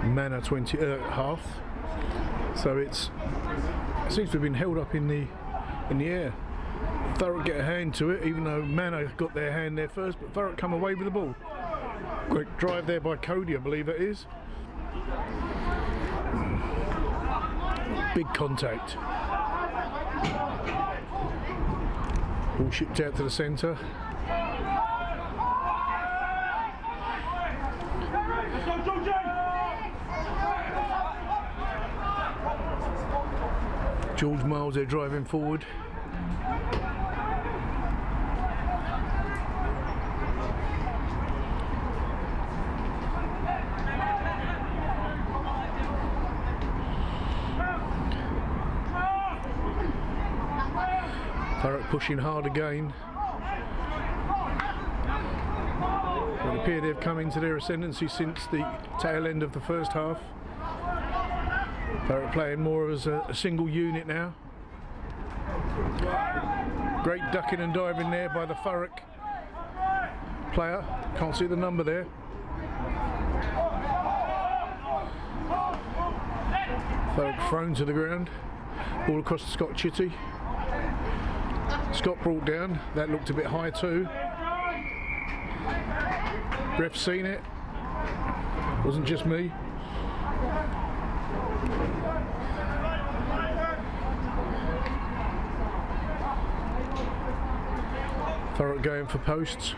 Manor 20 half, so it seems to have been held up in the air. Thurrock get a hand to it, even though Manor got their hand there first, but Thurrock come away with the ball. Great drive there by Cody, I believe it is. Big contact. Ball shipped out to the centre. George Miles there driving forward. Thurrock pushing hard again. It would appear they've come into their ascendancy since the tail end of the first half. Thurrock playing more as a single unit now. Great ducking and diving there by the Thurrock player. Can't see the number there. Thurrock thrown to the ground. Ball across to Scott Chitty. Scott brought down. That looked a bit high too. Ref seen it. Wasn't just me. Thurrock going for posts.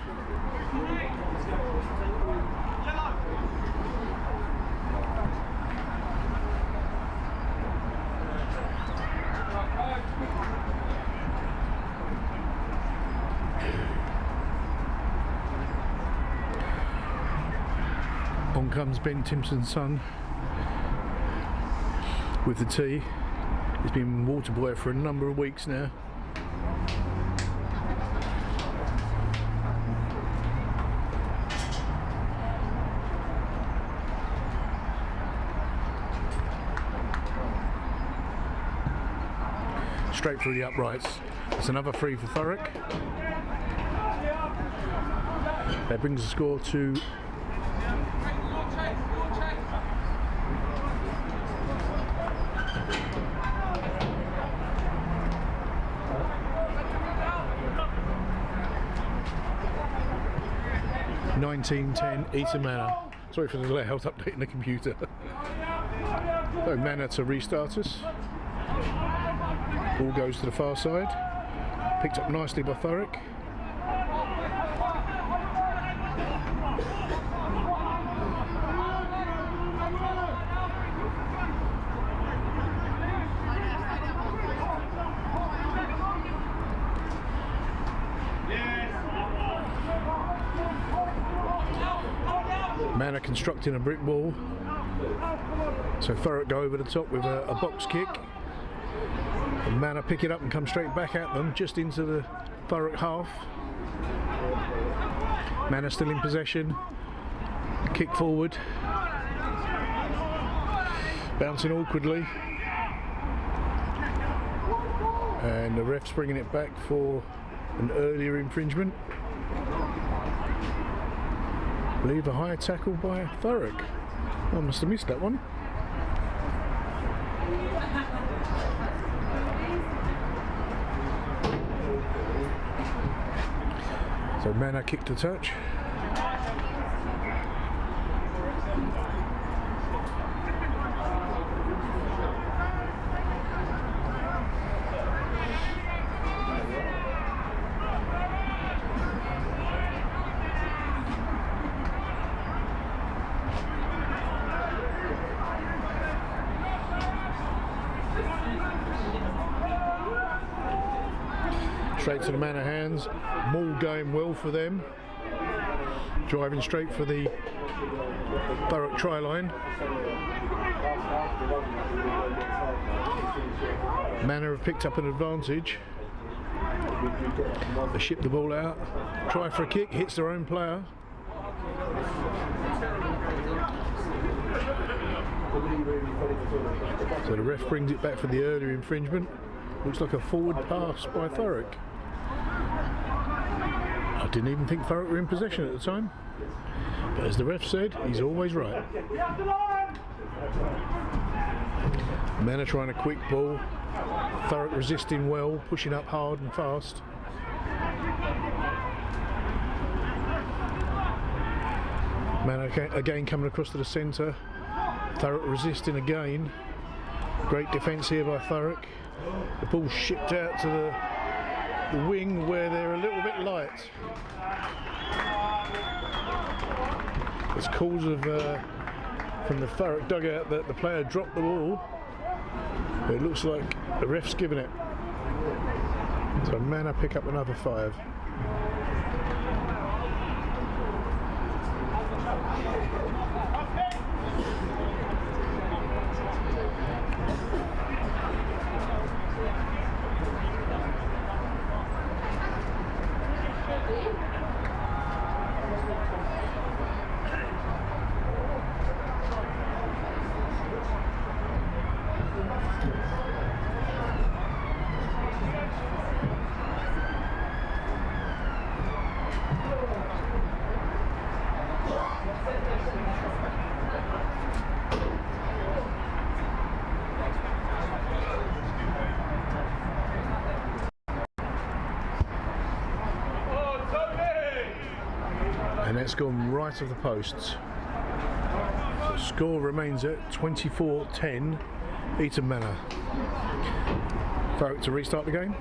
On comes Ben Timpson's son with the tea. He's been water boy for a number of weeks now. Straight through the uprights. It's another free for Thurrock. That brings the score to 1910 Eton Manor. Sorry for the delay, I was updating the computer. So Manor to restart us. Ball goes to the far side. Picked up nicely by Thurrock. Manor constructing a brick wall, so Thurrock go over the top with a box kick, and Manor pick it up and come straight back at them, just into the Thurrock half. Manor still in possession, kick forward, bouncing awkwardly, and the ref's bringing it back for an earlier infringement. I believe a high tackle by Thurrock. I must have missed that one. So Manor kicked to touch. Straight to the Manor hands, maul going well for them, driving straight for the Thurrock try line. Manor have picked up an advantage. They ship the ball out, try for a kick, hits their own player. So the ref brings it back for the earlier infringement. Looks like a forward pass by Thurrock. I didn't even think Thurrock were in possession at the time, but as the ref said, he's always right. Manor trying a quick ball, Thurrock resisting well, pushing up hard and fast. Manor again coming across to the centre, Thurrock resisting again. Great defence here by Thurrock. The ball shipped out to the wing where they're a little bit light. It's calls of from the Thurrock dugout that the player dropped the ball. But it looks like the ref's given it. So Manor pick up another 5. and that's gone right of the posts. So score remains at 24-10 Eton Manor. Thurrock to restart the game.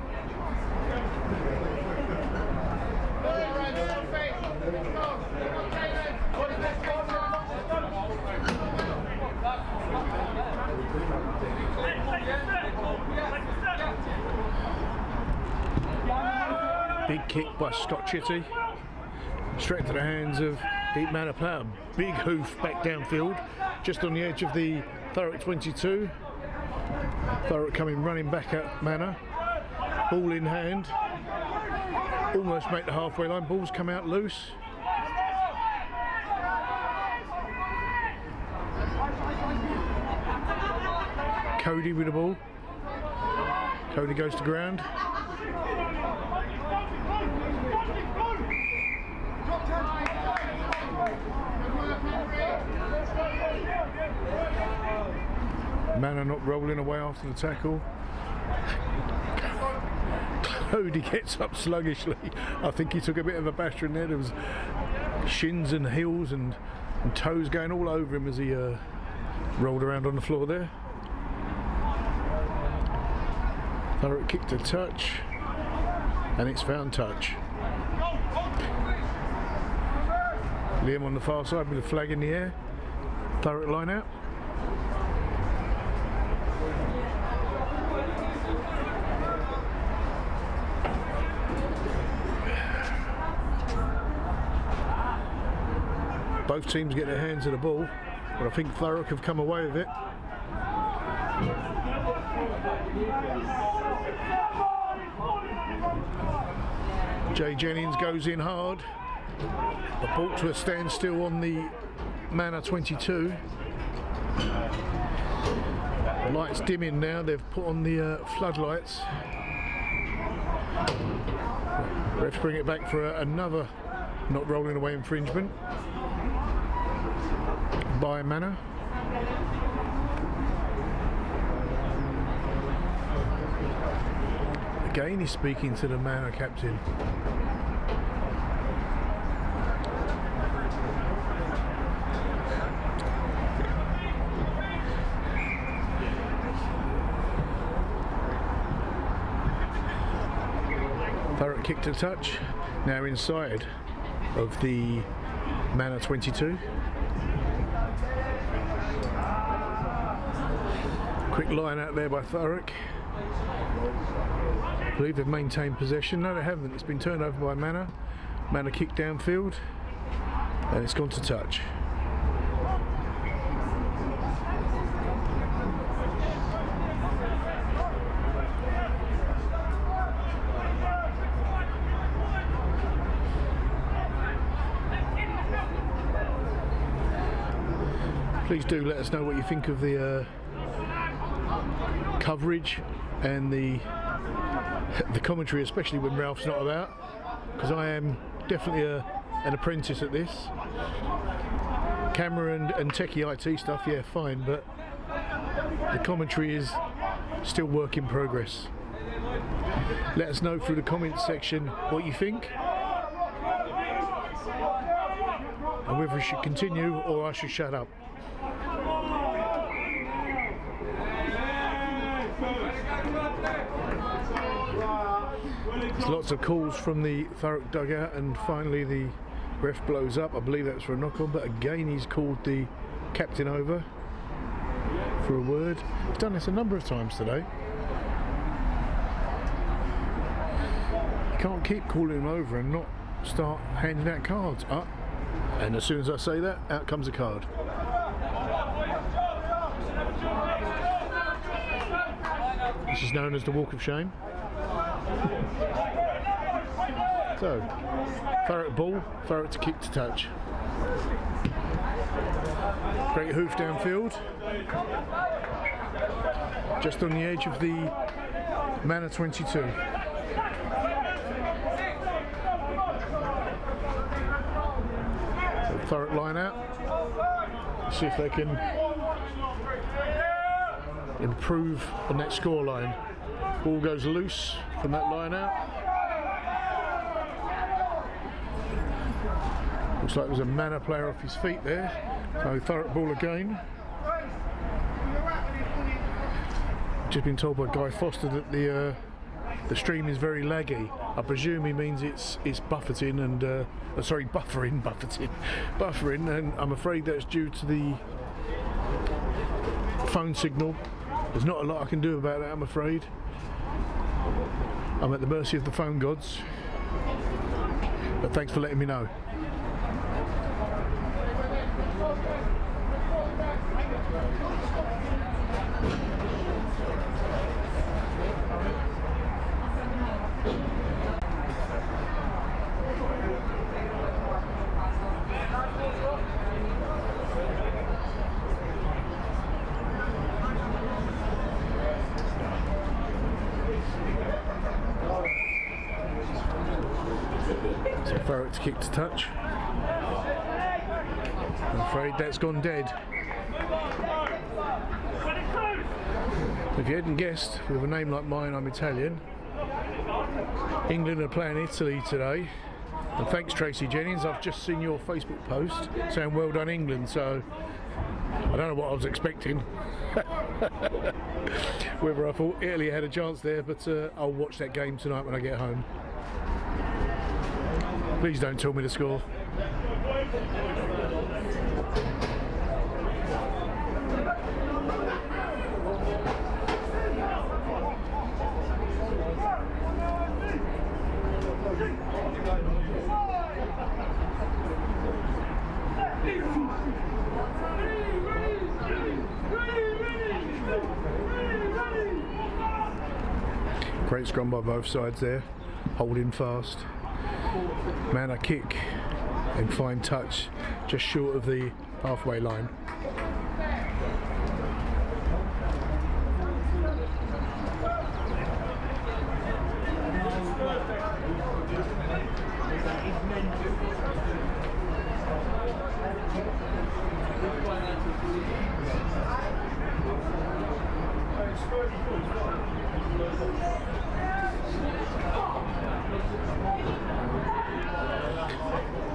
Big kick by Scott Chitty. Straight into the hands of Eton Manor player. Big hoof back downfield, just on the edge of the Thurrock 22. Thurrock coming running back at Manor. Ball in hand. Almost make the halfway line. Ball's come out loose. Cody with the ball. Cody goes to ground. Manor not rolling away after the tackle. Cody gets up sluggishly. I think he took a bit of a battering there. There was shins and heels and toes going all over him as he rolled around on the floor there. Thurrock kicked a touch, and it's found touch. Liam on the far side with a flag in the air. Thurrock line out. Both teams get their hands on the ball, but I think Thurrock have come away with it. Jay Jennings goes in hard, but brought to a standstill on the Manor 22. The lights dimming now, they've put on the floodlights. Refs bring it back for another not rolling away infringement by Manor. Again, he's speaking to the Manor captain. Thurrock kicked a touch, now inside of the Manor 22. Quick line out there by Thurrock. I believe they've maintained possession. No, they haven't. It's been turned over by Manor. Manor kick downfield, and it's gone to touch. Please do let us know what you think of the coverage and the commentary, especially when Ralph's not about, because I am definitely an apprentice at this. Camera and techie IT stuff, yeah, fine, but the commentary is still work in progress. Let us know through the comments section what you think, and whether we should continue or I should shut up. There's lots of calls from the Thurrock dugout, and finally the ref blows up. I believe that's for a knock-on, but again he's called the captain over for a word. He's done this a number of times today. You can't keep calling him over and not start handing out cards. And as soon as I say that, out comes a card. This is known as the walk of shame. So, Thurrock ball, Thurrock to kick to touch. Great hoof downfield. Just on the edge of the Manor 22. So Thurrock line out. See if they can improve on that score line. Ball goes loose from that line out. Looks like there's a Manor player off his feet there. So Thurrock ball again. Just been told by Guy Foster that the stream is very laggy. I presume he means it's buffeting and buffering, and I'm afraid that's due to the phone signal. There's not a lot I can do about that, I'm afraid. I'm at the mercy of the phone gods. But thanks for letting me know. So Thurrock to kick to touch. I'm afraid that's gone dead. If you hadn't guessed, with a name like mine, I'm Italian. England are playing Italy today. And thanks Tracy Jennings, I've just seen your Facebook post saying well done England, so I don't know what I was expecting. Whether I thought Italy had a chance there, but I'll watch that game tonight when I get home. Please don't tell me the score. Great scrum by both sides there, holding fast. Manor kick and fine touch, just short of the halfway line.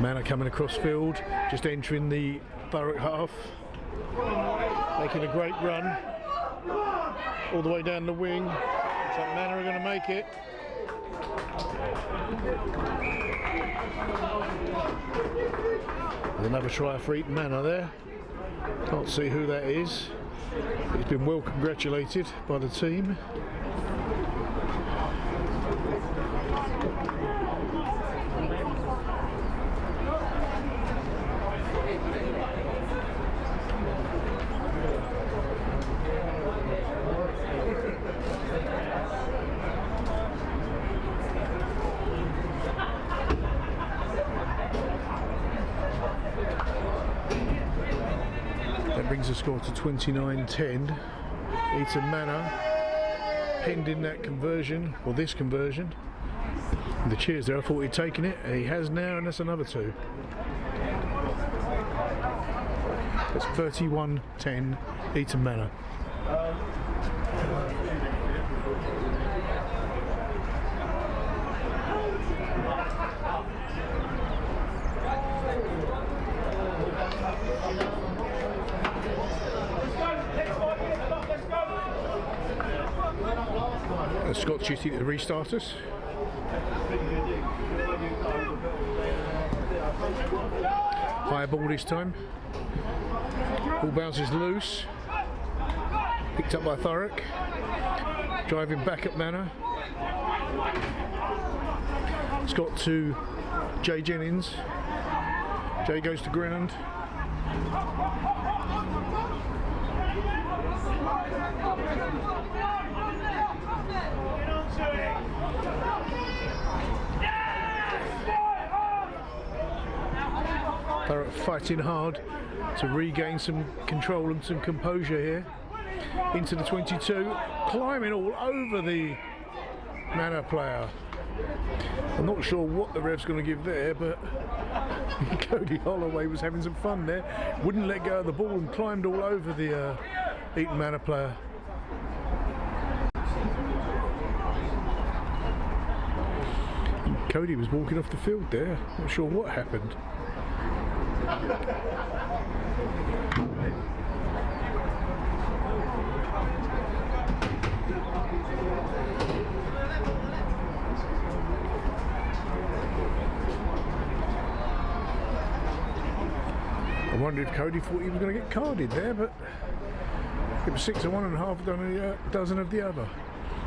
Manor coming across field, just entering the Thurrock half, making a great run all the way down the wing. Looks like Manor are going to make it. There's another try for Eton Manor there. Can't see who that is. He's been well congratulated by the team. Brings the score to 29-10. Eton Manor pending that conversion, or this conversion. The cheers there, I thought he'd taken it, and he has now, and that's another two. It's 31-10 Eton Manor. Scott's duty to restart us. Higher ball this time. Ball bounces loose. Picked up by Thurrock. Driving back at Manor. Scott to Jay Jennings. Jay goes to ground. They're fighting hard to regain some control and some composure here. Into the 22, climbing all over the Manor player. I'm not sure what the ref's going to give there, but Cody Holloway was having some fun there. Wouldn't let go of the ball and climbed all over the Eton Manor player. Cody was walking off the field there. Not sure what happened. I wondered if Cody thought he was going to get carded there, but it was 6 of one and half a dozen of the other.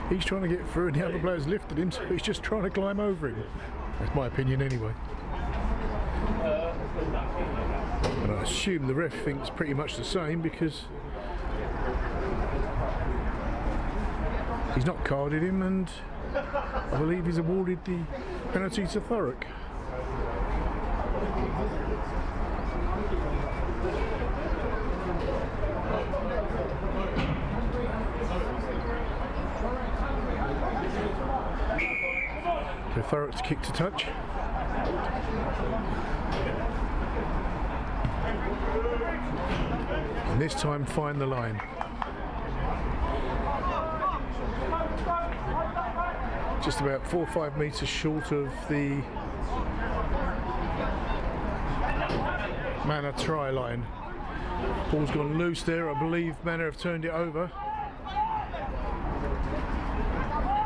He's trying to get through and the other players lifted him, so he's just trying to climb over him. That's my opinion anyway. And I assume the ref thinks pretty much the same, because he's not carded him, and I believe he's awarded the penalty to Thurrock. So Thurrock's kick to touch. And this time find the line. Just about 4 or 5 metres short of the Manor try line. Ball's gone loose there. I believe Manor have turned it over.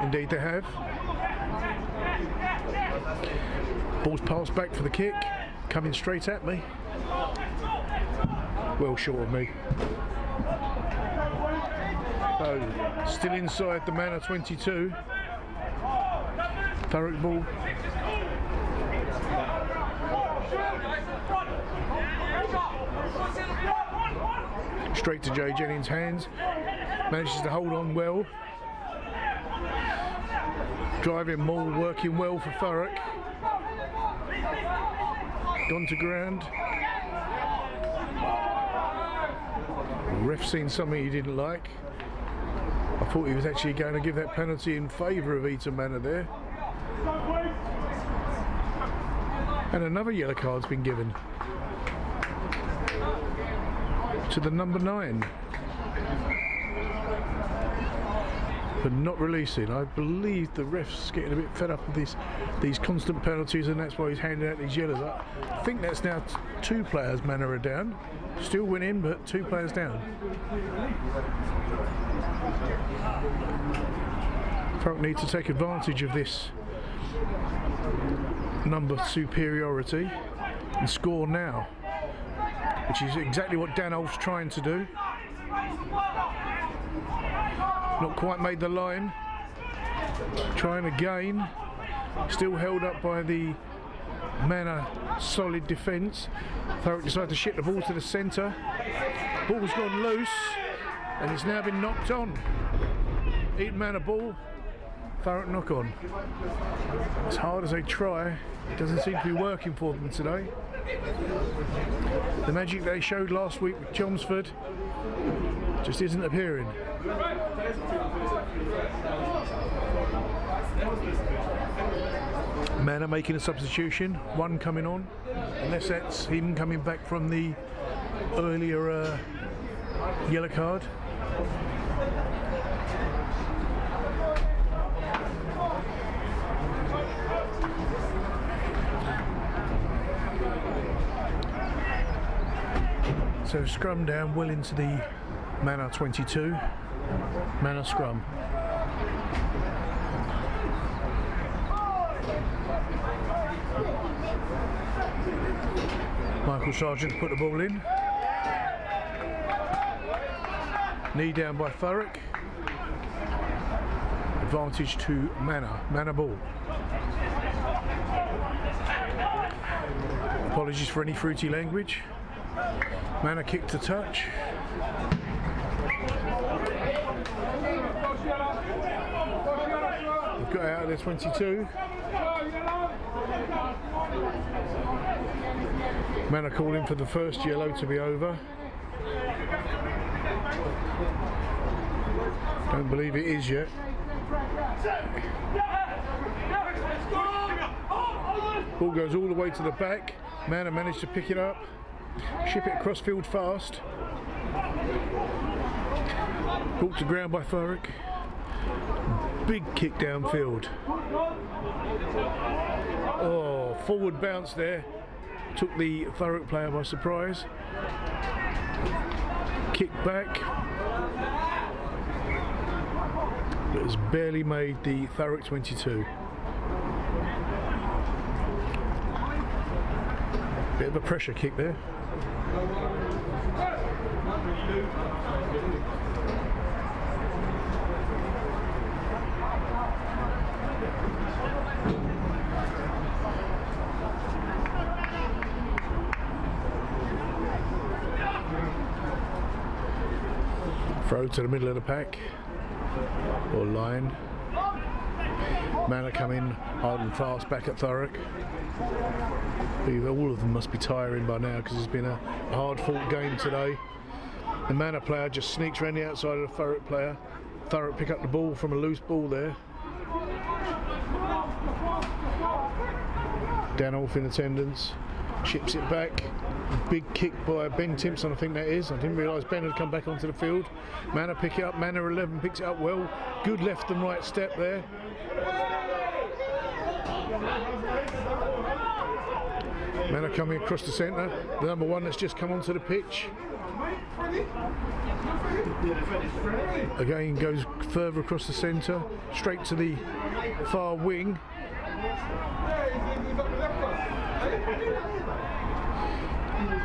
Indeed they have. Ball's passed back for the kick, coming straight at me. Well short of me. So, still inside the Manor 22. Thurrock ball. Straight to Jay Jennings' hands. Manages to hold on well. Driving maul working well for Thurrock. Gone to ground. The ref seen something he didn't like. I thought he was actually going to give that penalty in favour of Eton Manor there. And another yellow card's been given to the number 9 for not releasing. I believe the ref's getting a bit fed up with these constant penalties, and that's why he's handing out these yellows. I think that's now 2 players Manor are down. Still winning, but 2 players down. Thurrock need to take advantage of this number superiority and score now, which is exactly what Dan Olf's trying to do. Not quite made the line. Trying again. Still held up by the Manor solid defence. Thurrock decided to ship the ball to the centre. Ball's gone loose and it's now been knocked on. Eton Manor ball. Thurrock knock on. As hard as they try, it doesn't seem to be working for them today. The magic they showed last week with Chelmsford just isn't appearing. Manor making a substitution, 1 coming on, unless that's him coming back from the earlier yellow card. So scrum down well into the Manor 22. Manor scrum. Michael Sargent put the ball in. Knee down by Thurrock. Advantage to Manor. Manor ball. Apologies for any fruity language. Manor kick to touch. They've got out of their 22. Manor calling for the first yellow to be over. Don't believe it is yet. Ball goes all the way to the back. Manor managed to pick it up. Ship it across field fast. Brought to ground by Thurrock. Big kick downfield. Oh, forward bounce there. took the Thurrock player by surprise. Kick back. But has barely made the Thurrock 22. Bit of a pressure kick there. Throw to the middle of the pack, or line. Manor come in hard and fast back at Thurrock. All of them must be tiring by now because it's been a hard fought game today. The Manor player just sneaks around the outside of the Thurrock player. Thurrock pick up the ball from a loose ball there. Dan off in attendance, chips it back. Big kick by Ben Timpson, I think that is. I didn't realise Ben had come back onto the field. Manor pick it up, Manor 11 picks it up well. Good left and right step there. Manor coming across the centre, the number 1 that's just come onto the pitch. Again goes further across the centre, straight to the far wing.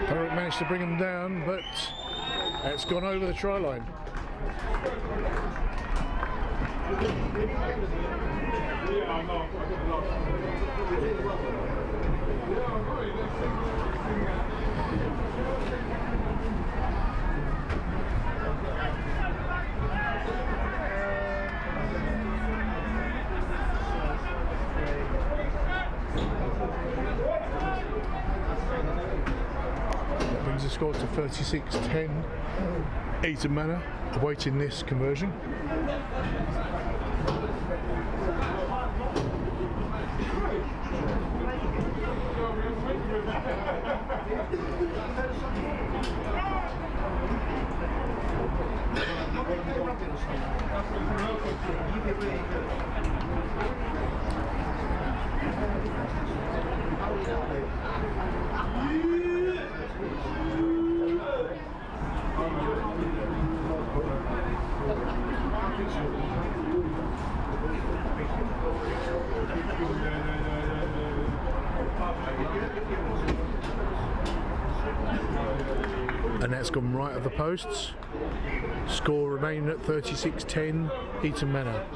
Thurrock managed to bring him down, but it's gone over the try line. That brings the score to 36-10. Eton Manor awaiting this conversion. And that's gone right of the posts. Score remaining at 36-10, Eton Manor.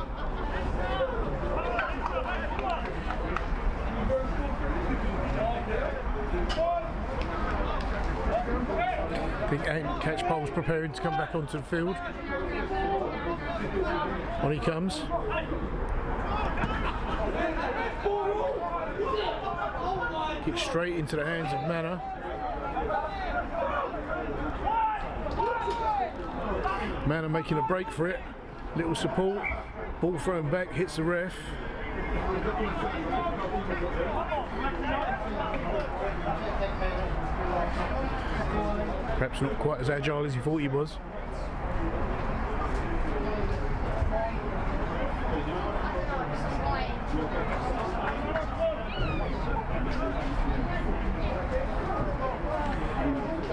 I think Catchpole's preparing to come back onto the field. On he comes. Kick straight into the hands of Manor. Manor making a break for it. Little support. Ball thrown back, hits the ref. Perhaps not quite as agile as he thought he was.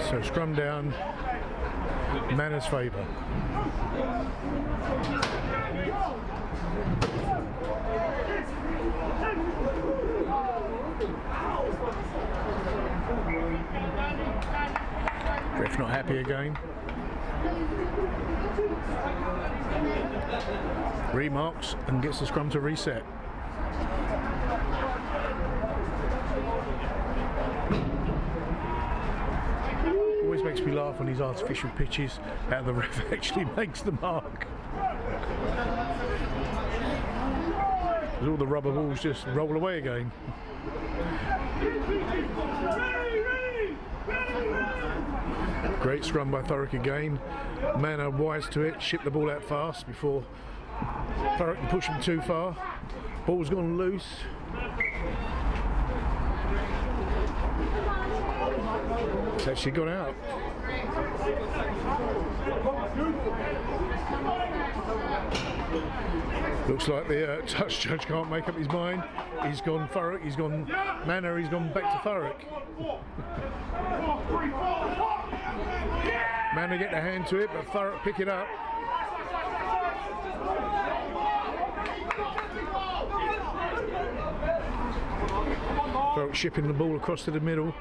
So scrum down, Manor's favour. Ref not happy again. Remarks and gets the scrum to reset. Always makes me laugh on these artificial pitches how the ref actually makes the mark. Because all the rubber balls just roll away again. Great scrum by Thurrock again. Manor wise to it, ship the ball out fast before Thurrock can push him too far. Ball's gone loose. It's actually gone out. Looks like the touch judge can't make up his mind. He's gone Thurrock, he's gone Manor, he's gone back to Thurrock. Manor get the hand to it, but Thurrock pick it up. Thurrock shipping the ball across to the middle.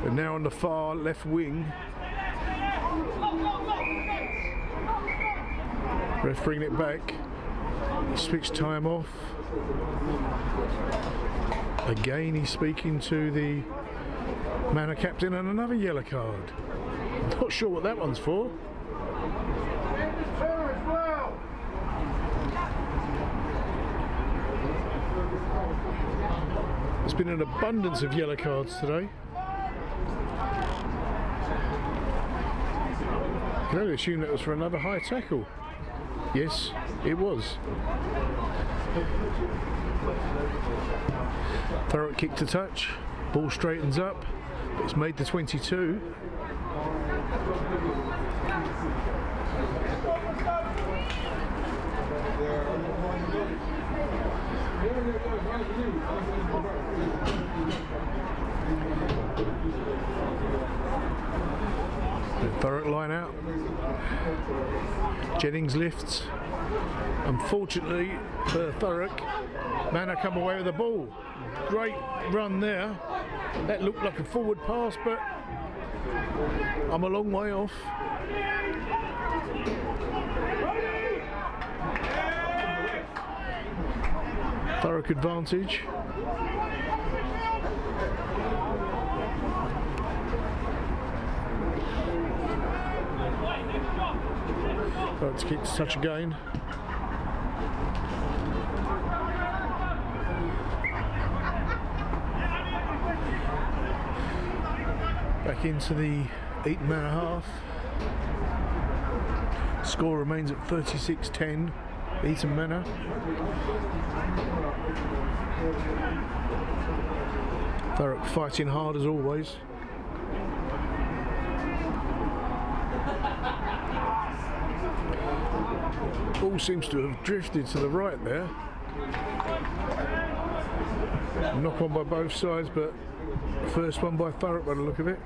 And now on the far left wing. Ref bringing it back. Switch time off. Again he's speaking to the Manor captain, and another yellow card. Not sure what that one's for. There's been an abundance of yellow cards today. I can only assume that was for another high tackle. Yes, it was. Thurrock kick to touch, ball straightens up, but it's made the 22. Thurrock line out. Jennings lifts. Unfortunately for Thurrock, Manor come away with the ball. Great run there. That looked like a forward pass, but I'm a long way off. Thurrock advantage. Let's keep to touch again. Back into the Eton Manor half. Score remains at 36-10. Eton Manor. Thurrock fighting hard as always. Ball seems to have drifted to the right there. Knock on by both sides, but first one by Thurrock by the look of it.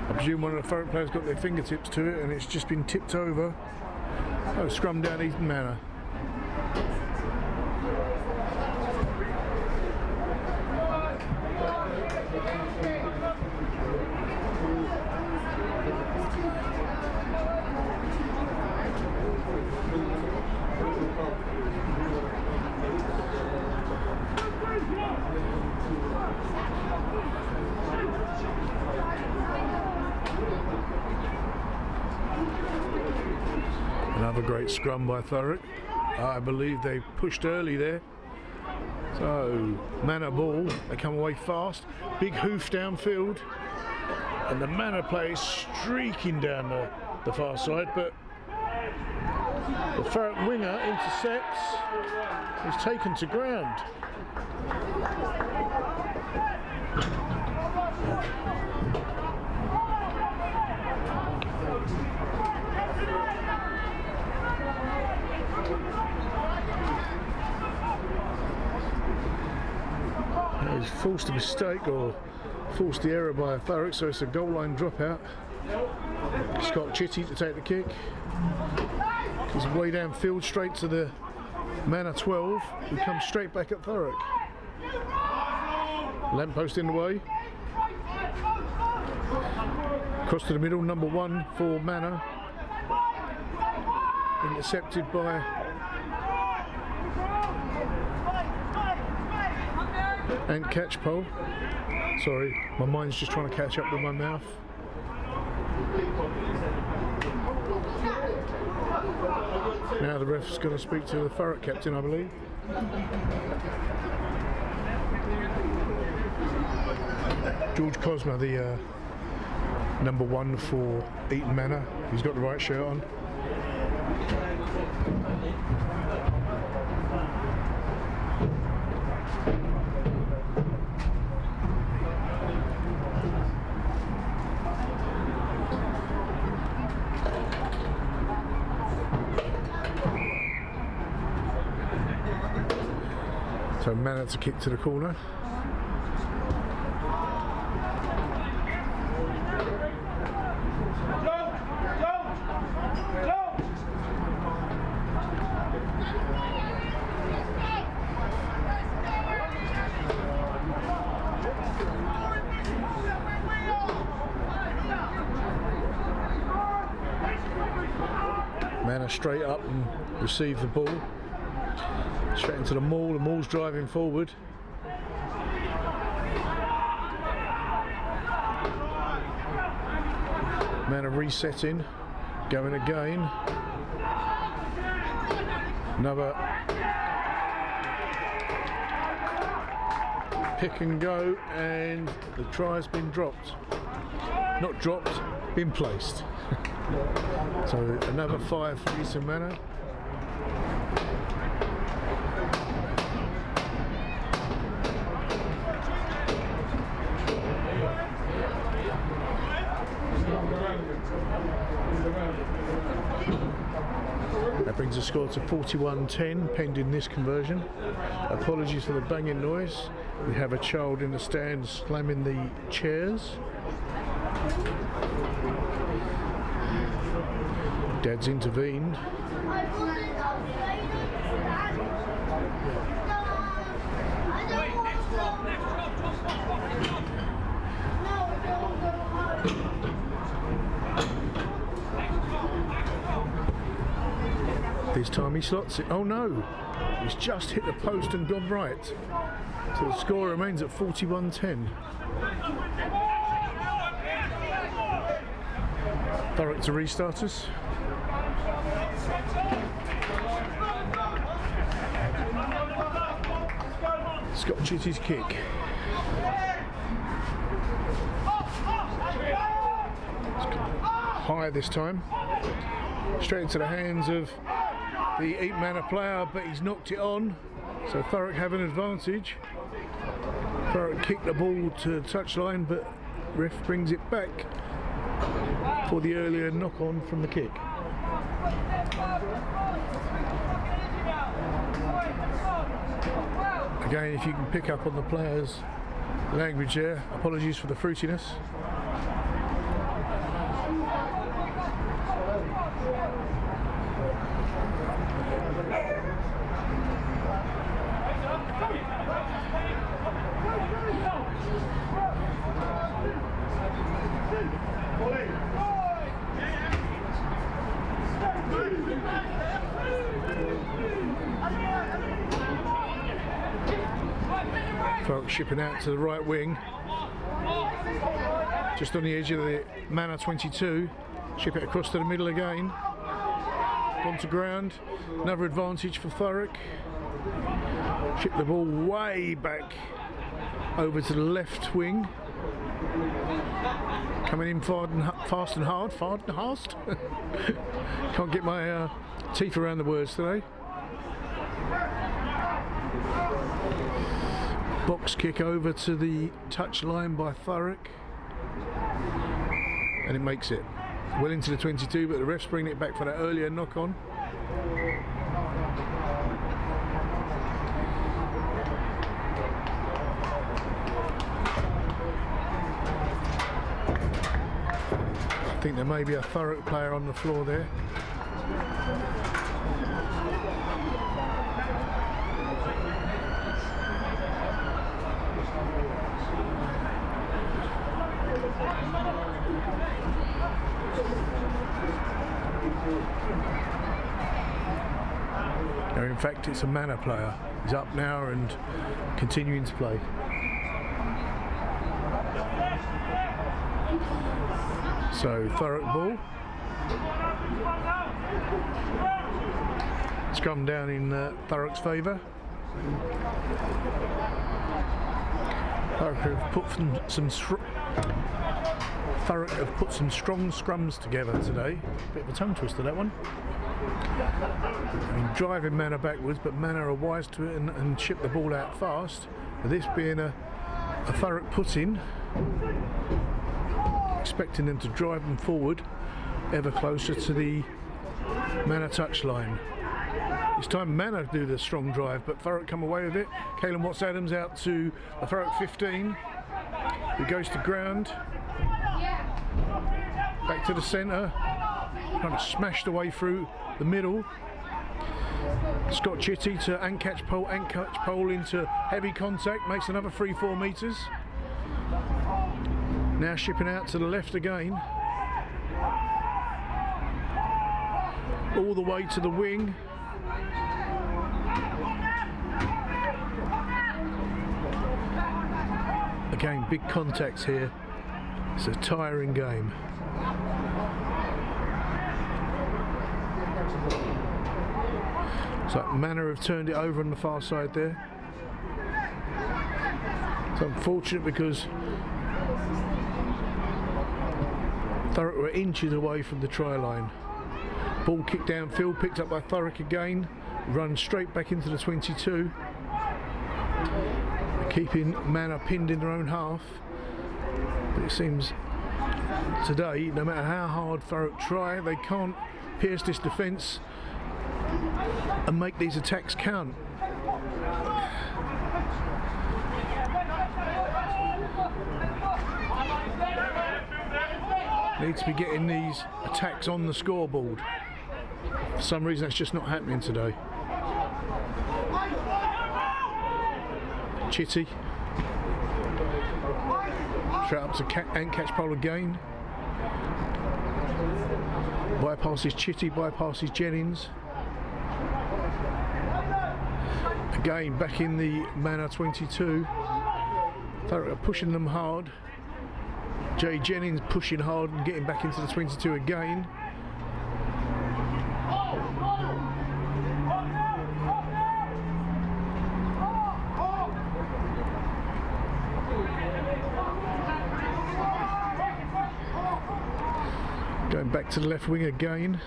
I presume one of the Thurrock players got their fingertips to it and it's just been tipped over. Oh, scrum down Eton Manor. Another great scrum by Thurrock. I believe they pushed early there. So, Manor ball, they come away fast. Big hoof downfield. And the Manor play is streaking down the far side, but the Thurrock winger intercepts. He's taken to ground. He's forced a mistake or forced the error by Thurrock, so it's a goal line dropout. Scott Chitty to take the kick. He's way downfield straight to the Manor 12, who comes straight back at Thurrock. Lamppost in the way. Across to the middle, number 1 for Manor. Intercepted by and catch pole. Sorry, my mind's just trying to catch up with my mouth. Now the ref's going to speak to the Thurrock captain, I believe. George Cosma, the number 1 for Eton Manor. He's got the right shirt on. So Manor to kick to the corner. Manor straight up and receive the ball. Straight into the maul. The maul's driving forward. Manor resetting. Going again. Another pick and go, and the try's been dropped. Not dropped, been placed. So another 5 for Eton Manor. That brings the score to 41-10 pending this conversion. Apologies for the banging noise. We have a child in the stand slamming the chairs. Dad's intervened. This time he slots it. Oh no! He's just hit the post and gone right. So the score remains at 41-10. Thurrock to restart us. Scott Chitty's kick. High this time. Straight into the hands of the Eton Manor player, but he's knocked it on. So Thurrock have an advantage. Thurrock kicked the ball to the touchline, but ref brings it back for the earlier knock on from the kick. Again, if you can pick up on the players' language there, apologies for the fruitiness. Thurrock shipping out to the right wing, just on the edge of the Manor 22. Ship it across to the middle again. Gone to ground. Another advantage for Thurrock. Ship the ball way back over to the left wing. Coming in fast and hard. Can't get my teeth around the words today. Box kick over to the touch line by Thurrock, and it makes it well into the 22, but the ref's bringing it back for that earlier knock on. I think there may be a Thurrock player on the floor there. No, in fact, it's a Manor player. He's up now and continuing to play. So Thurrock ball. Scrum down in Thurrock's favour. Thurrock have put some strong scrums together today. Bit of a tongue twister, that one. I mean, driving Manor backwards, but Manor are wise to it and ship the ball out fast. But this being a Thurrock put-in, expecting them to drive them forward ever closer to the Manor touchline. It's time Manor do the strong drive, but Thurrock come away with it. Caelan Watts-Adams out to the Thurrock 15. He goes to ground. Back to the centre. Kind of smashed away through the middle. Scott Chitty to Ankatch Pole into heavy contact, makes another 3-4 metres. Now shipping out to the left again. All the way to the wing. Again, big contacts here. It's a tiring game. So Manor have turned it over on the far side there. It's unfortunate because Thurrock were inches away from the try line. Ball kicked downfield, picked up by Thurrock again, run straight back into the 22. Keeping Manor pinned in their own half. But it seems today, no matter how hard Thurrock try, they can't pierce this defence and make these attacks count. Need to be getting these attacks on the scoreboard. For some reason that's just not happening today. Chitty. Straight up to Ankatch Pole again. Bypasses Chitty, bypasses Jennings. Again, back in the Manor 22. Thurrock are pushing them hard. Jay Jennings pushing hard and getting back into the 22 again. Going back to the left wing again.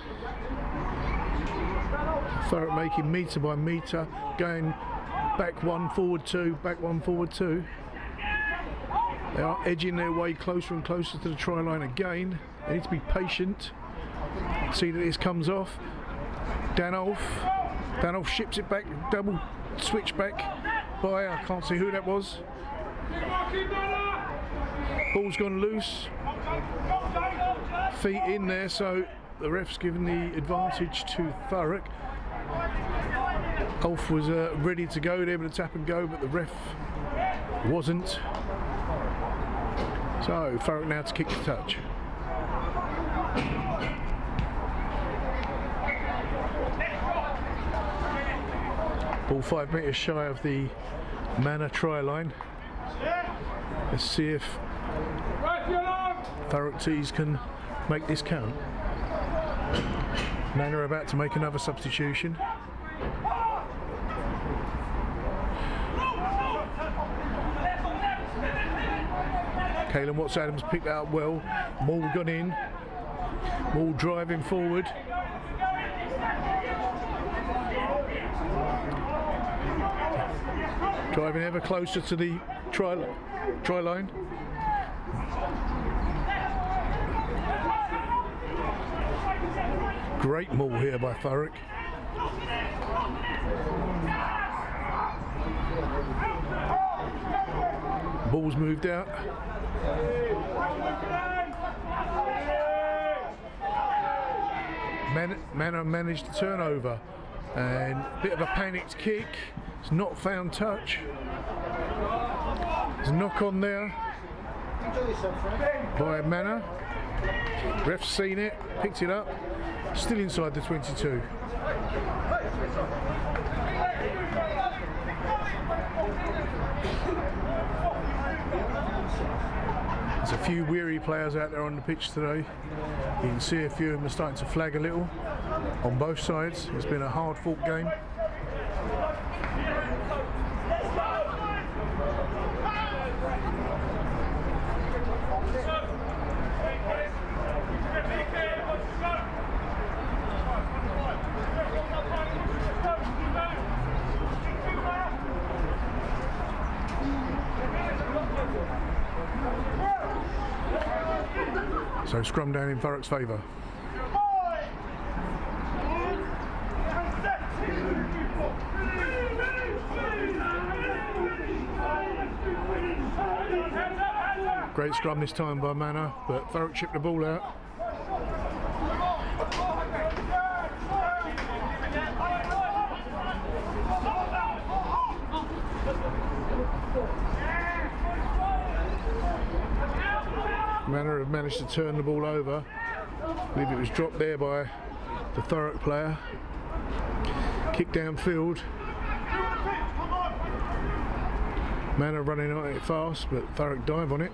Thurrock making metre by metre, going back one, forward two, back one, forward two. They are edging their way closer and closer to the try line again. They need to be patient. See that this comes off. Danolf ships it back, double switch back by, I can't see who that was. Ball's gone loose. Feet in there, so the ref's given the advantage to Thurrock. Ulf was ready to go, able to tap and go, but the ref wasn't. So Thurrock now to kick the touch. Ball 5 metres shy of the Manor try line. Let's see if Thurrock Tees can make this count. Manor are about to make another substitution. Caelan Watts-Adams picked that up well. Maul gone in. Maul driving forward. Driving ever closer to the try line. Great maul here by Thurrock. Ball's moved out. Manor managed to turn over, and a bit of a panicked kick. It's not found touch. There's a knock on there by Manor. Ref's seen it, picked it up, still inside the 22. There's a few weary players out there on the pitch today. You can see a few of them are starting to flag a little on both sides. It's been a hard-fought game. So scrum down in Thurrock's favour. Great scrum this time by Manor, but Thurrock chipped the ball out. Manor have managed to turn the ball over. I believe it was dropped there by the Thurrock player. Kick downfield. Manor running on it fast, but Thurrock dive on it.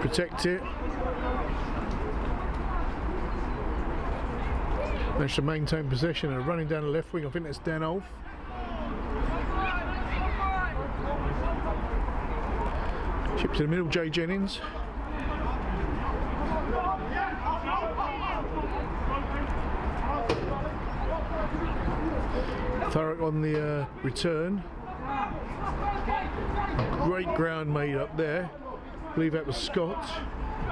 Protect it. Managed to maintain possession and running down the left wing. I think that's Dan Olf. Chip to the middle, Jay Jennings. Thurrock on the return. Great ground made up there. I believe that was Scott.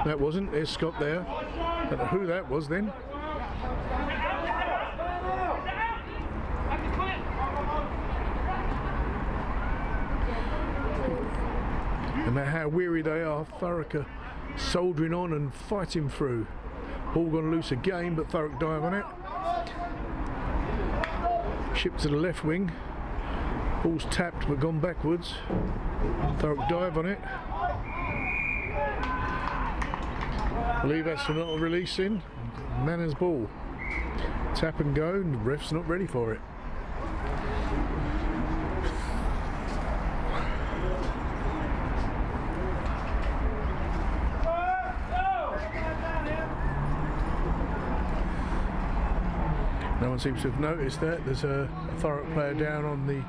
That wasn't. There's Scott there. I don't know who that was then. No matter how weary they are, Thurrock are soldiering on and fighting through. Ball gone loose again, but Thurrock dive on it. Shipped to the left wing. Ball's tapped but gone backwards. Thurrock dive on it. I believe that's for not releasing. Manor's ball. Tap and go, and the ref's not ready for it. No one seems to have noticed that. There's a Thurrock player down on the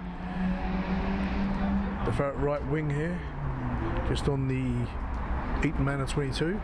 Thurrock right wing here, just on the Eton Manor 22.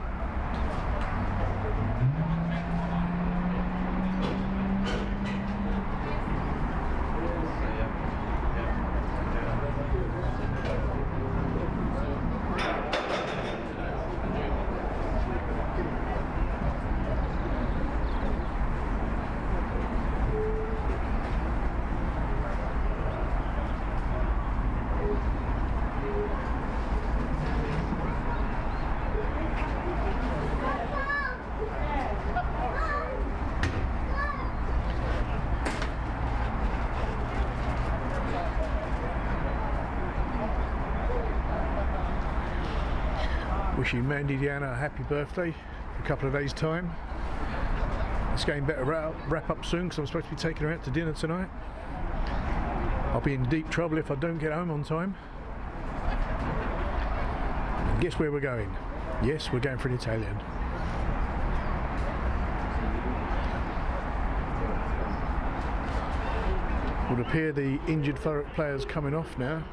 Wishing Mandy Deanna a happy birthday for a couple of days' time. This game better wrap up soon because I'm supposed to be taking her out to dinner tonight. I'll be in deep trouble if I don't get home on time. And guess where we're going? Yes, we're going for an Italian. It would appear the injured Thurrock player's coming off now.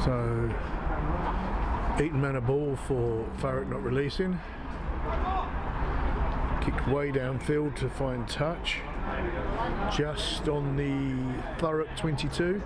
So, Eton Manor ball for Thurrock not releasing. Kicked way downfield to find touch. Just on the Thurrock 22.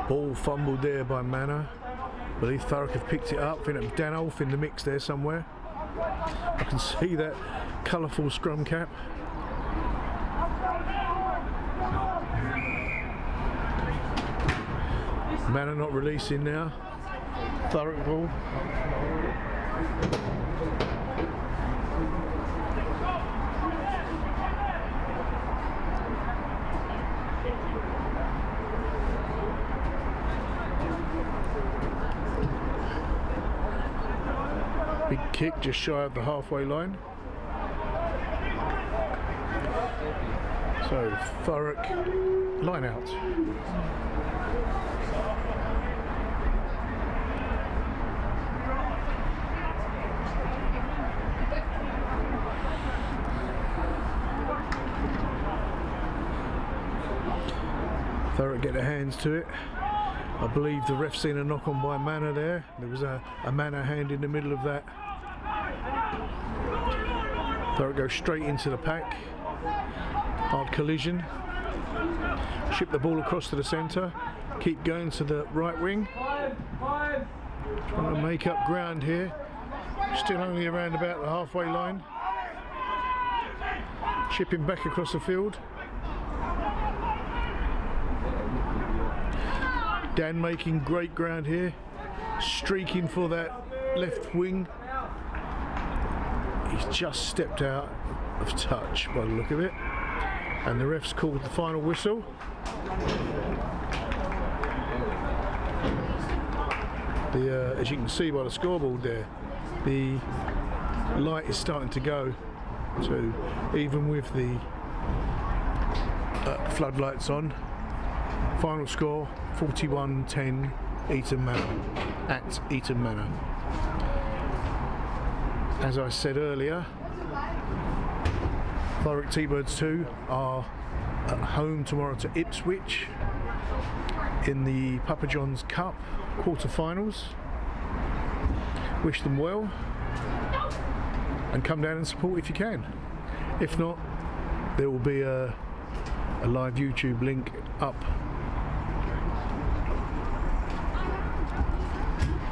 Ball fumbled there by Manor. I believe Thurrock have picked it up. I think it was Dan Olf in the mix there somewhere. I can see that colourful scrum cap. Manor not releasing now. Thurrock ball. Big kick just shy of the halfway line. So Thurrock line out. Thurrock get their hands to it. I believe the ref seen a knock on by Manor there. There was a Manor hand in the middle of that. Thurrock goes straight into the pack. Hard collision. Ship the ball across to the centre. Keep going to the right wing. Trying to make up ground here. Still only around about the halfway line. Shipping back across the field. Dan making great ground here. Streaking for that left wing. He's just stepped out of touch by the look of it. And the ref's called the final whistle. As you can see by the scoreboard there, the light is starting to go. So even with the floodlights on, final score 41-10 Eton Manor at Eton Manor. As I said earlier, Thurrock T-Birds 2 are at home tomorrow to Ipswich in the Papa John's Cup quarter-finals. Wish them well and come down and support if you can. If not, there will be a live YouTube link up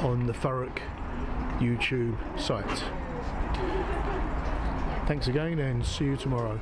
on the Thurrock YouTube site. Thanks again and see you tomorrow.